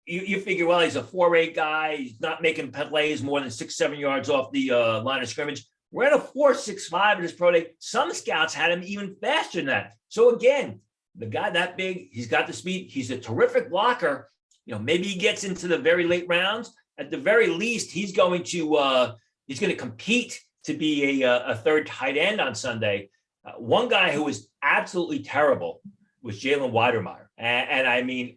You figure, well, he's a 4.8 guy. He's not making plays more than 6-7 yards off the line of scrimmage. We're at a 4.65 in his pro day. Some scouts had him even faster than that. So again, the guy that big, he's got the speed. He's a terrific blocker. Maybe he gets into the very late rounds. At the very least, he's going to compete to be a 3rd tight end on Sunday. One guy who was absolutely terrible was Jalen Weidermeyer, and I mean,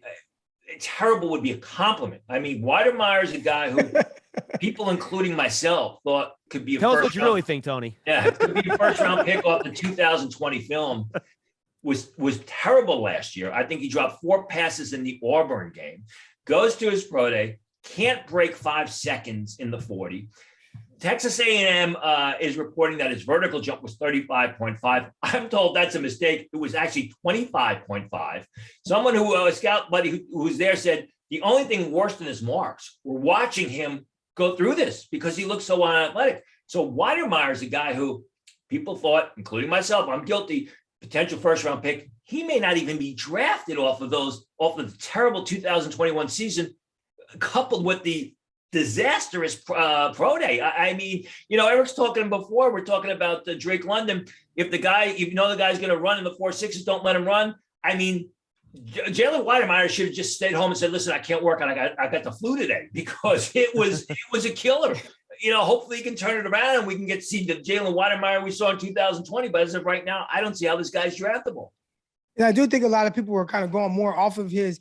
terrible would be a compliment. I mean, Weidermeyer is a guy who people, including myself, thought could be a Tell first us what you round, really think, Tony. Yeah, could be a first-round pick off the 2020 film. Was terrible last year. I think he dropped 4 passes in the Auburn game. Goes to his pro day, can't break 5 seconds in the 40. Texas A&M is reporting that his vertical jump was 35.5. I'm told that's a mistake. It was actually 25.5. Someone a scout buddy who was there said the only thing worse than his marks were watching him go through this because he looks so unathletic. So Weidermeyer is a guy who people thought, including myself, I'm guilty, potential first-round pick. He may not even be drafted off of the terrible 2021 season, coupled with the disastrous pro day. I mean, Eric's talking before. We're talking about Drake London. If the guy's going to run in the 4.6s, don't let him run. I mean, Jalen Weidermeyer should have just stayed home and said, "Listen, I can't work, and I got the flu today," because it was a killer. Hopefully he can turn it around and we can get to see the Jalen Weidermeyer we saw in 2020. But as of right now, I don't see how this guy's draftable. And I do think a lot of people were kind of going more off of his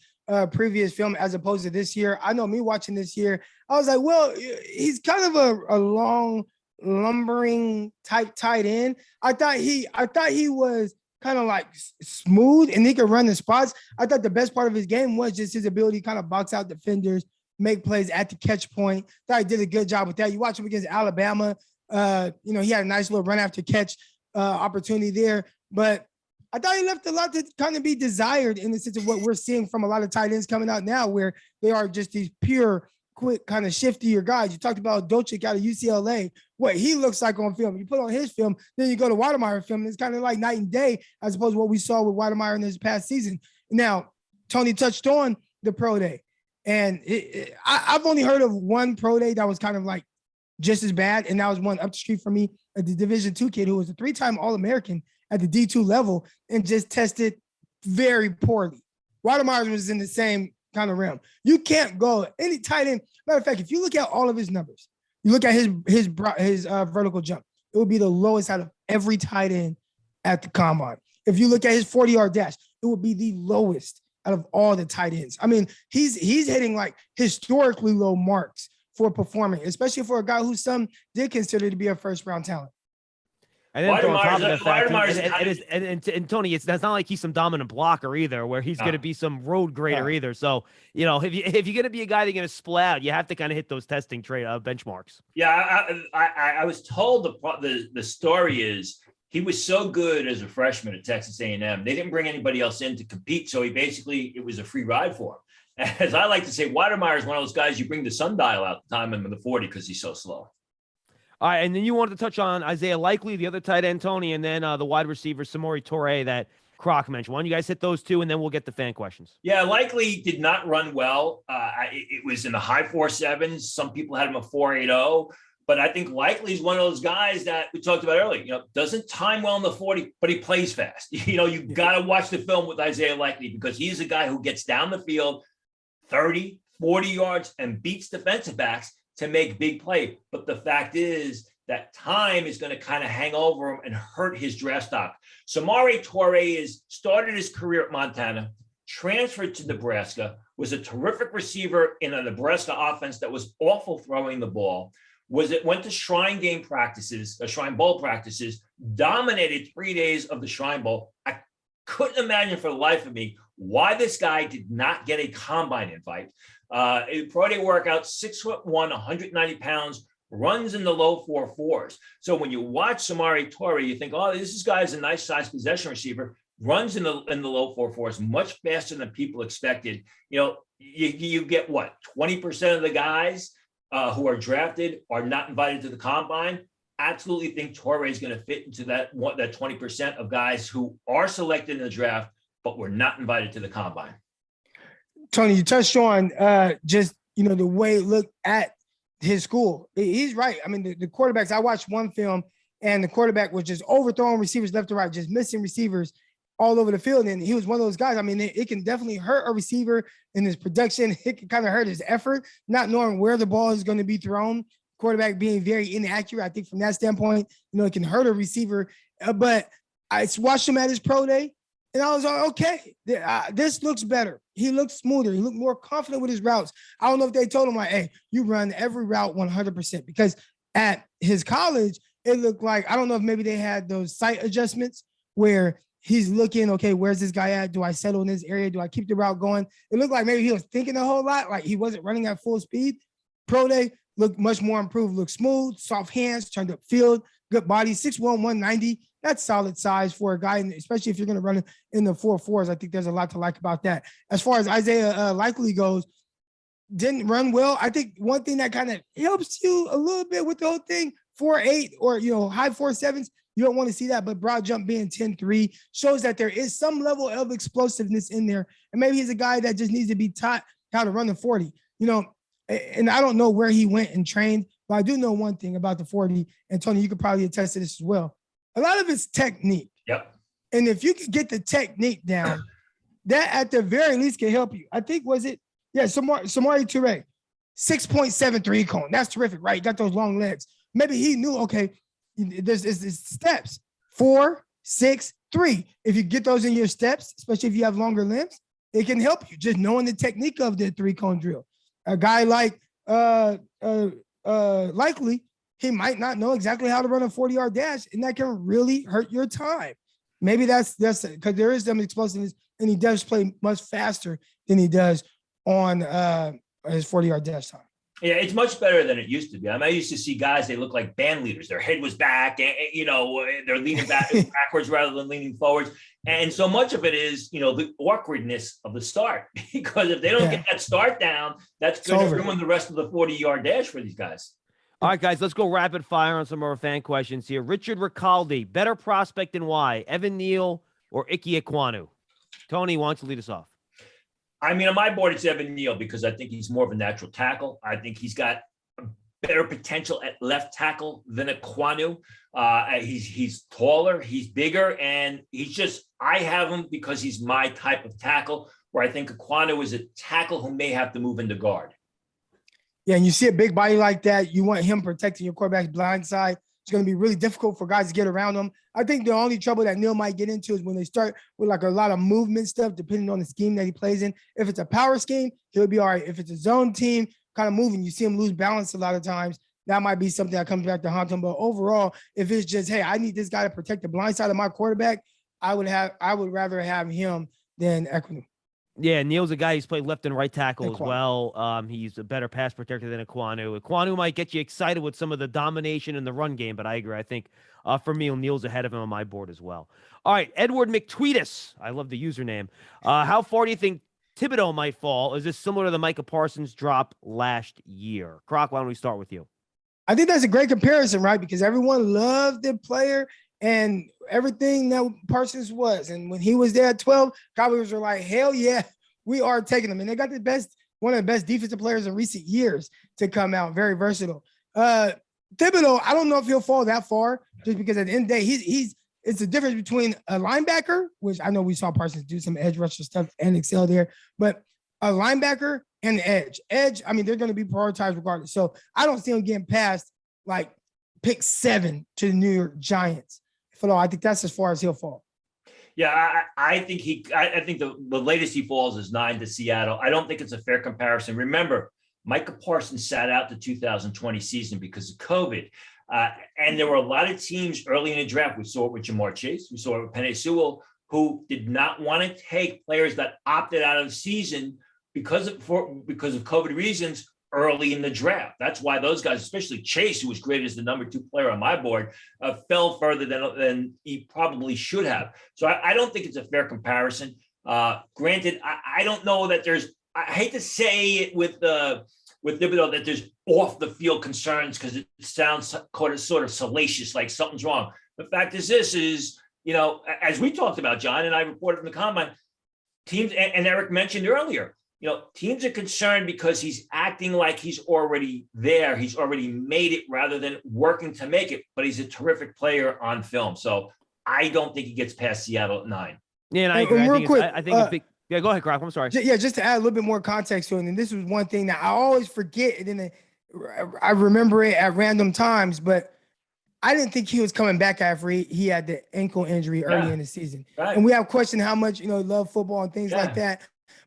previous film as opposed to this year. I know me watching this year, I was like, well, he's kind of a long, lumbering type tight end. I thought he was kind of like smooth and he could run the spots. I thought the best part of his game was just his ability to kind of box out defenders, make plays at the catch point. Thought he did a good job with that. You watch him against Alabama. He had a nice little run after catch opportunity there, but I thought he left a lot to kind of be desired in the sense of what we're seeing from a lot of tight ends coming out now, where they are just these pure, quick, kind of shiftier guys. You talked about Dulcich out of UCLA, what he looks like on film. You put on his film, then you go to Weidermeyer film, and it's kind of like night and day as opposed to what we saw with Weidermeyer in this past season. Now, Tony touched on the pro day, and I've only heard of one pro day that was kind of like just as bad, and that was one up the street from me, the Division II kid who was a 3-time All-American at the D2 level and just tested very poorly. Weidermeyer was in the same kind of realm. You can't go any tight end. Matter of fact, if you look at all of his numbers, you look at his vertical jump, it would be the lowest out of every tight end at the combine. If you look at his 40-yard dash, it would be the lowest out of all the tight ends. I mean, he's hitting like historically low marks for performing, especially for a guy who some did consider to be a first-round talent. And then on top of the fact, and Tony, that's not like he's some dominant blocker either, where he's going to be some road grader either. So, if you're going to be a guy that's going to split out, you have to kind of hit those testing benchmarks. Yeah, I was told the story is he was so good as a freshman at Texas A&M. They didn't bring anybody else in to compete, so it was a free ride for him. As I like to say, Weidemeyer is one of those guys you bring the sundial out the time him in the 40 because he's so slow. All right, and then you wanted to touch on Isaiah Likely, the other tight end, Tony, and then the wide receiver, Samori Toure, that Croc mentioned. Why don't you guys hit those two, and then we'll get the fan questions. Yeah, Likely did not run well. It was in the high 4.7s. Some people had him a 4.80, but I think Likely is one of those guys that we talked about earlier. Doesn't time well in the 40, but he plays fast. You got to watch the film with Isaiah Likely because he's a guy who gets down the field 30, 40 yards and beats defensive backs to make big play. But the fact is that time is going to kind of hang over him and hurt his draft stock. Samori Toure started his career at Montana, transferred to Nebraska, was a terrific receiver in a Nebraska offense that was awful throwing the ball. Went to Shrine Bowl practices, dominated 3 days of the Shrine Bowl. I couldn't imagine for the life of me why this guy did not get a combine invite. Pro day workout, 6'1", 190 pounds, runs in the low 4.4s. So when you watch Samori Toure, you think, oh, this guy's a nice size possession receiver, runs in the low 4.4s, much faster than people expected. You get what, 20% of the guys who are drafted are not invited to the combine. Absolutely think Toure is going to fit into that 20% of guys who are selected in the draft, but were not invited to the combine. Tony, you touched on the way it looked at his school. He's right. I mean, the quarterbacks, I watched one film and the quarterback was just overthrowing receivers left to right, just missing receivers all over the field. And he was one of those guys. I mean, it can definitely hurt a receiver in his production. It can kind of hurt his effort, not knowing where the ball is going to be thrown. Quarterback being very inaccurate. I think from that standpoint, it can hurt a receiver. But I watched him at his pro day and I was like, okay, this looks better. He looked smoother. He looked more confident with his routes. I don't know if they told him like, hey, you run every route 100%, because at his college, it looked like, I don't know if maybe they had those sight adjustments where he's looking, okay, where's this guy at? Do I settle in this area? Do I keep the route going? It looked like maybe he was thinking a whole lot, like he wasn't running at full speed. Pro day looked much more improved, looked smooth, soft hands, turned up field, good body, 6'1", 190. That's solid size for a guy, especially if you're going to run in the 4.4s. I think there's a lot to like about that. As far as Isaiah Likely goes, didn't run well. I think one thing that kind of helps you a little bit with the whole thing, 4.8 or high 4.7s, you don't want to see that, but broad jump being 10.3 shows that there is some level of explosiveness in there. And maybe he's a guy that just needs to be taught how to run the 40. And I don't know where he went and trained, but I do know one thing about the 40, and Tony, you could probably attest to this as well. A lot of it's technique. Yep. And if you could get the technique down, that at the very least can help you. I think, Samori Toure, 6.73 cone. That's terrific, right? Got those long legs. Maybe he knew, okay, there's steps, 4, 6, 3. If you get those in your steps, especially if you have longer limbs, it can help you just knowing the technique of the 3-cone drill. A guy like Likely, he might not know exactly how to run a 40-yard dash, and that can really hurt your time. Maybe that's because there is some explosiveness, and he does play much faster than he does on his 40-yard dash time. Yeah, it's much better than it used to be. I used to see guys, they look like band leaders. Their head was back, and, they're leaning backwards rather than leaning forwards. And so much of it is, the awkwardness of the start, because if they don't get that start down, that's going to ruin the rest of the 40-yard dash for these guys. All right, guys, let's go rapid fire on some of our fan questions here. Richard Ricaldi, better prospect and why? Evan Neal or Ike Ekwonu? Tony, why don't you lead us off? On my board, it's Evan Neal because I think he's more of a natural tackle. I think he's got better potential at left tackle than Ekwonu. He's taller, he's bigger, and I have him because he's my type of tackle, where I think Ekwonu is a tackle who may have to move into guard. Yeah, and you see a big body like that, you want him protecting your quarterback's blind side. It's going to be really difficult for guys to get around him. I think the only trouble that Neal might get into is when they start with like a lot of movement stuff, depending on the scheme that he plays in. If it's a power scheme, he'll be all right. If it's a zone team, kind of moving, you see him lose balance a lot of times. That might be something that comes back to haunt him. But overall, if it's just, hey, I need this guy to protect the blind side of my quarterback, I would rather have him than Ekwonu. Yeah, Neal's a guy who's played left and right tackle as well. He's a better pass protector than Ekwonu. Ekwonu might get you excited with some of the domination in the run game, but I agree. I think for me, Neal's ahead of him on my board as well. All right, Edward McTweetus. I love the username. How far do you think Thibodeau might fall? Is this similar to the Micah Parsons drop last year? Croc, why don't we start with you? I think that's a great comparison, right? Because everyone loved the player and everything that Parsons was. And when he was there at 12, Cowboys were like, hell yeah, we are taking him. And they got one of the best defensive players in recent years to come out, very versatile. Thibodeau, I don't know if he'll fall that far just because at the end of the day, it's the difference between a linebacker, which I know we saw Parsons do some edge rusher stuff and excel there, but a linebacker and the edge. Edge, I mean, they're going to be prioritized regardless. So I don't see him getting past like pick 7 to the New York Giants. I think that's as far as he'll fall. Yeah, I think the latest he falls is 9 to Seattle. I don't think it's a fair comparison. Remember, Micah Parsons sat out the 2020 season because of COVID. And there were a lot of teams early in the draft. We saw it with Jamar Chase. We saw it with Penei Sewell, who did not want to take players that opted out of the season because of COVID reasons early in the draft. That's why those guys, especially Chase, who was graded as the number 2 player on my board, fell further than he probably should have. So I don't think it's a fair comparison. Granted, I don't know that I hate to say it with Thibodeau that there's off the field concerns because it sounds sort of salacious, like something's wrong. The fact is as we talked about, John, and I reported from the combine, teams, and Eric mentioned earlier, teams are concerned because he's acting like he's already there. He's already made it rather than working to make it, but he's a terrific player on film. So I don't think he gets past Seattle at 9. Yeah, and I agree. I think it's big. Yeah, go ahead, Croc. I'm sorry. Yeah, just to add a little bit more context to it. And this was one thing that I always forget. And then I remember it at random times, but I didn't think he was coming back after he had the ankle injury early in the season. Right. And we have questioned how much, he loved football and things like that.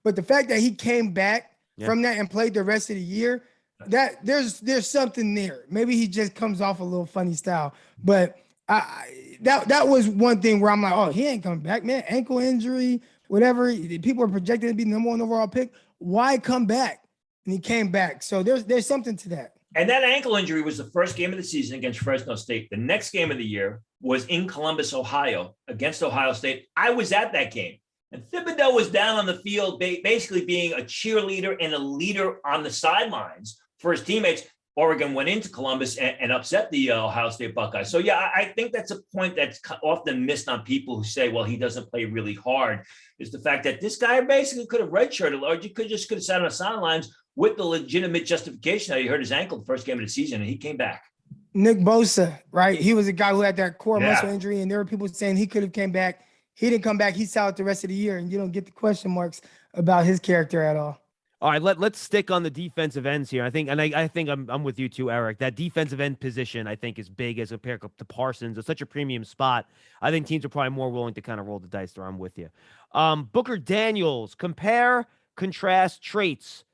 But the fact that he came back from that and played the rest of the year, that there's something there. Maybe he just comes off a little funny style. But that was one thing where I'm like, oh, he ain't coming back, man. Ankle injury, whatever. People are projected to be the number 1 overall pick. Why come back? And he came back. So there's something to that. And that ankle injury was the first game of the season against Fresno State. The next game of the year was in Columbus, Ohio, against Ohio State. I was at that game. And Thibodeau was down on the field, basically being a cheerleader and a leader on the sidelines for his teammates. Oregon went into Columbus and upset the Ohio State Buckeyes. So, yeah, I think that's a point that's often missed on people who say, well, he doesn't play really hard, is the fact that this guy basically could have redshirted, or you could have sat on the sidelines with the legitimate justification that he hurt his ankle the first game of the season, and he came back. Nick Bosa, right? He was a guy who had that core muscle injury, and there were people saying he could have came back. He didn't come back. He sat out the rest of the year, and you don't get the question marks about his character at all. All right, let's stick on the defensive ends here. I think I'm with you too, Eric. That defensive end position, I think, is big as compared to Parsons. It's such a premium spot. I think teams are probably more willing to kind of roll the dice there. I'm with you. Booker Daniels, compare, contrast traits,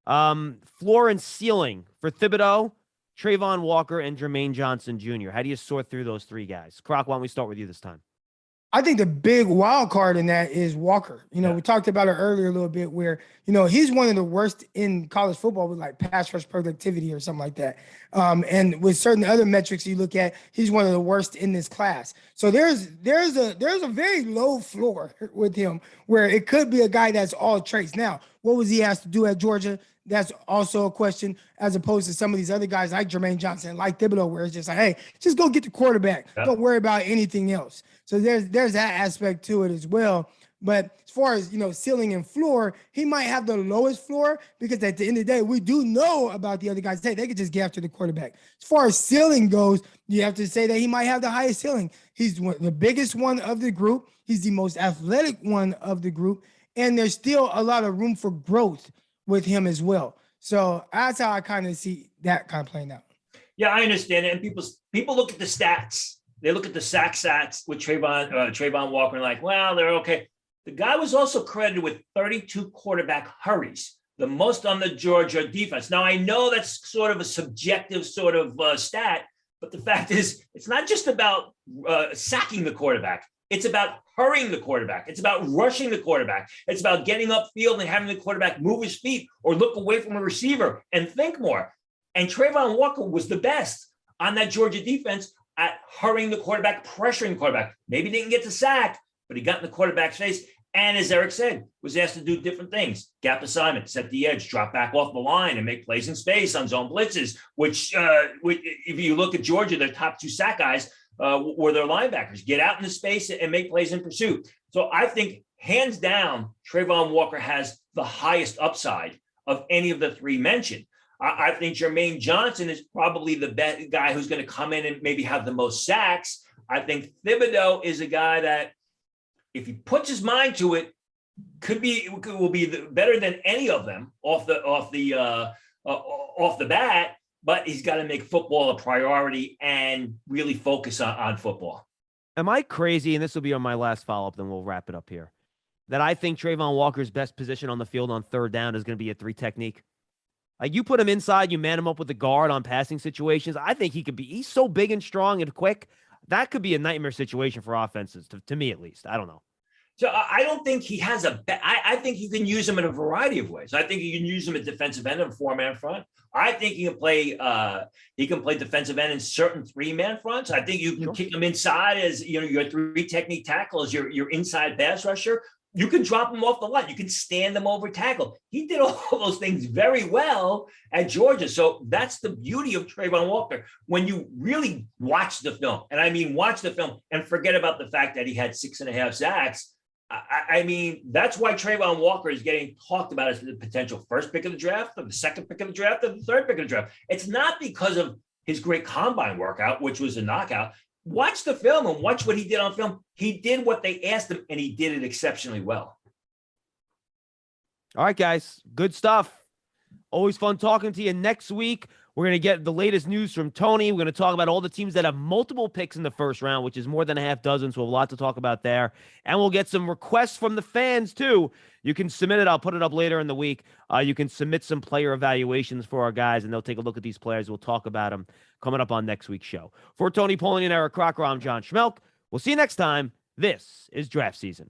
floor and ceiling for Thibodeau, Trayvon Walker, and Jermaine Johnson Jr. How do you sort through those 3 guys? Croc, why don't we start with you this time? I think the big wild card in that is Walker. We talked about it earlier a little bit where, he's one of the worst in college football with like pass rush productivity or something like that. And with certain other metrics you look at, he's one of the worst in this class. So there's a very low floor with him where it could be a guy that's all traits. Now, what was he asked to do at Georgia? That's also a question, as opposed to some of these other guys like Jermaine Johnson, like Thibodeau, where it's just like, hey, just go get the quarterback. Yeah. Don't worry about anything else. So there's that aspect to it as well. But as far as, ceiling and floor, he might have the lowest floor because at the end of the day, we do know about the other guys. Hey, they could just get after the quarterback. As far as ceiling goes, you have to say that he might have the highest ceiling. He's the biggest one of the group. He's the most athletic one of the group. And there's still a lot of room for growth with him as well. So that's how I kind of see that kind of playing out. Yeah, I understand it. And people look at the stats. They look at the sack stats with Trayvon Walker and like, well, they're okay. The guy was also credited with 32 quarterback hurries, the most on the Georgia defense. Now, I know that's sort of a subjective sort of stat, but the fact is, it's not just about sacking the quarterback. It's about hurrying the quarterback. It's about rushing the quarterback. It's about getting upfield and having the quarterback move his feet or look away from a receiver and think more. And Trayvon Walker was the best on that Georgia defense at hurrying the quarterback, pressuring the quarterback. Maybe didn't get the sack, but he got in the quarterback's face. And as Eric said, was asked to do different things. Gap assignment, set the edge, drop back off the line and make plays in space on zone blitzes, which if you look at Georgia, their top 2 sack guys were their linebackers. Get out in the space and make plays in pursuit. So I think hands down, Trayvon Walker has the highest upside of any of the 3 mentioned. I think Jermaine Johnson is probably the best guy who's going to come in and maybe have the most sacks. I think Thibodeau is a guy that, if he puts his mind to it, will be better than any of them off the bat. But he's got to make football a priority and really focus on football. Am I crazy? And this will be on my last follow-up, then we'll wrap it up here. That I think Trayvon Walker's best position on the field on third down is going to be a 3 technique. Like, you put him inside, you man him up with the guard on passing situations. I think he's so big and strong and quick. That could be a nightmare situation for offenses, to me at least. I don't know. So I don't think he has I think you can use him in a variety of ways. I think you can use him at defensive end in a 4-man front. I think he can play defensive end in certain 3-man fronts. I think you can kick him inside as your 3 technique tackle as your inside pass rusher. You can drop him off the line. You can stand him over tackle. He did all those things very well at Georgia. So that's the beauty of Trayvon Walker. When you really watch the film, and I mean watch the film and forget about the fact that he had 6.5 sacks, I mean, that's why Trayvon Walker is getting talked about as the potential first pick of the draft, or the second pick of the draft, or the third pick of the draft. It's not because of his great combine workout, which was a knockout. Watch the film and watch what he did on film. He did what they asked him, and he did it exceptionally well. All right, guys. Good stuff. Always fun talking to you. Next week, we're going to get the latest news from Tony. We're going to talk about all the teams that have multiple picks in the first round, which is more than a half dozen, so we have a lot to talk about there. And we'll get some requests from the fans, too. You can submit it. I'll put it up later in the week. You can submit some player evaluations for our guys, and they'll take a look at these players. We'll talk about them coming up on next week's show. For Tony, Pauline, and Eric Crocker, I'm John Schmeelk. We'll see you next time. This is Draft Season.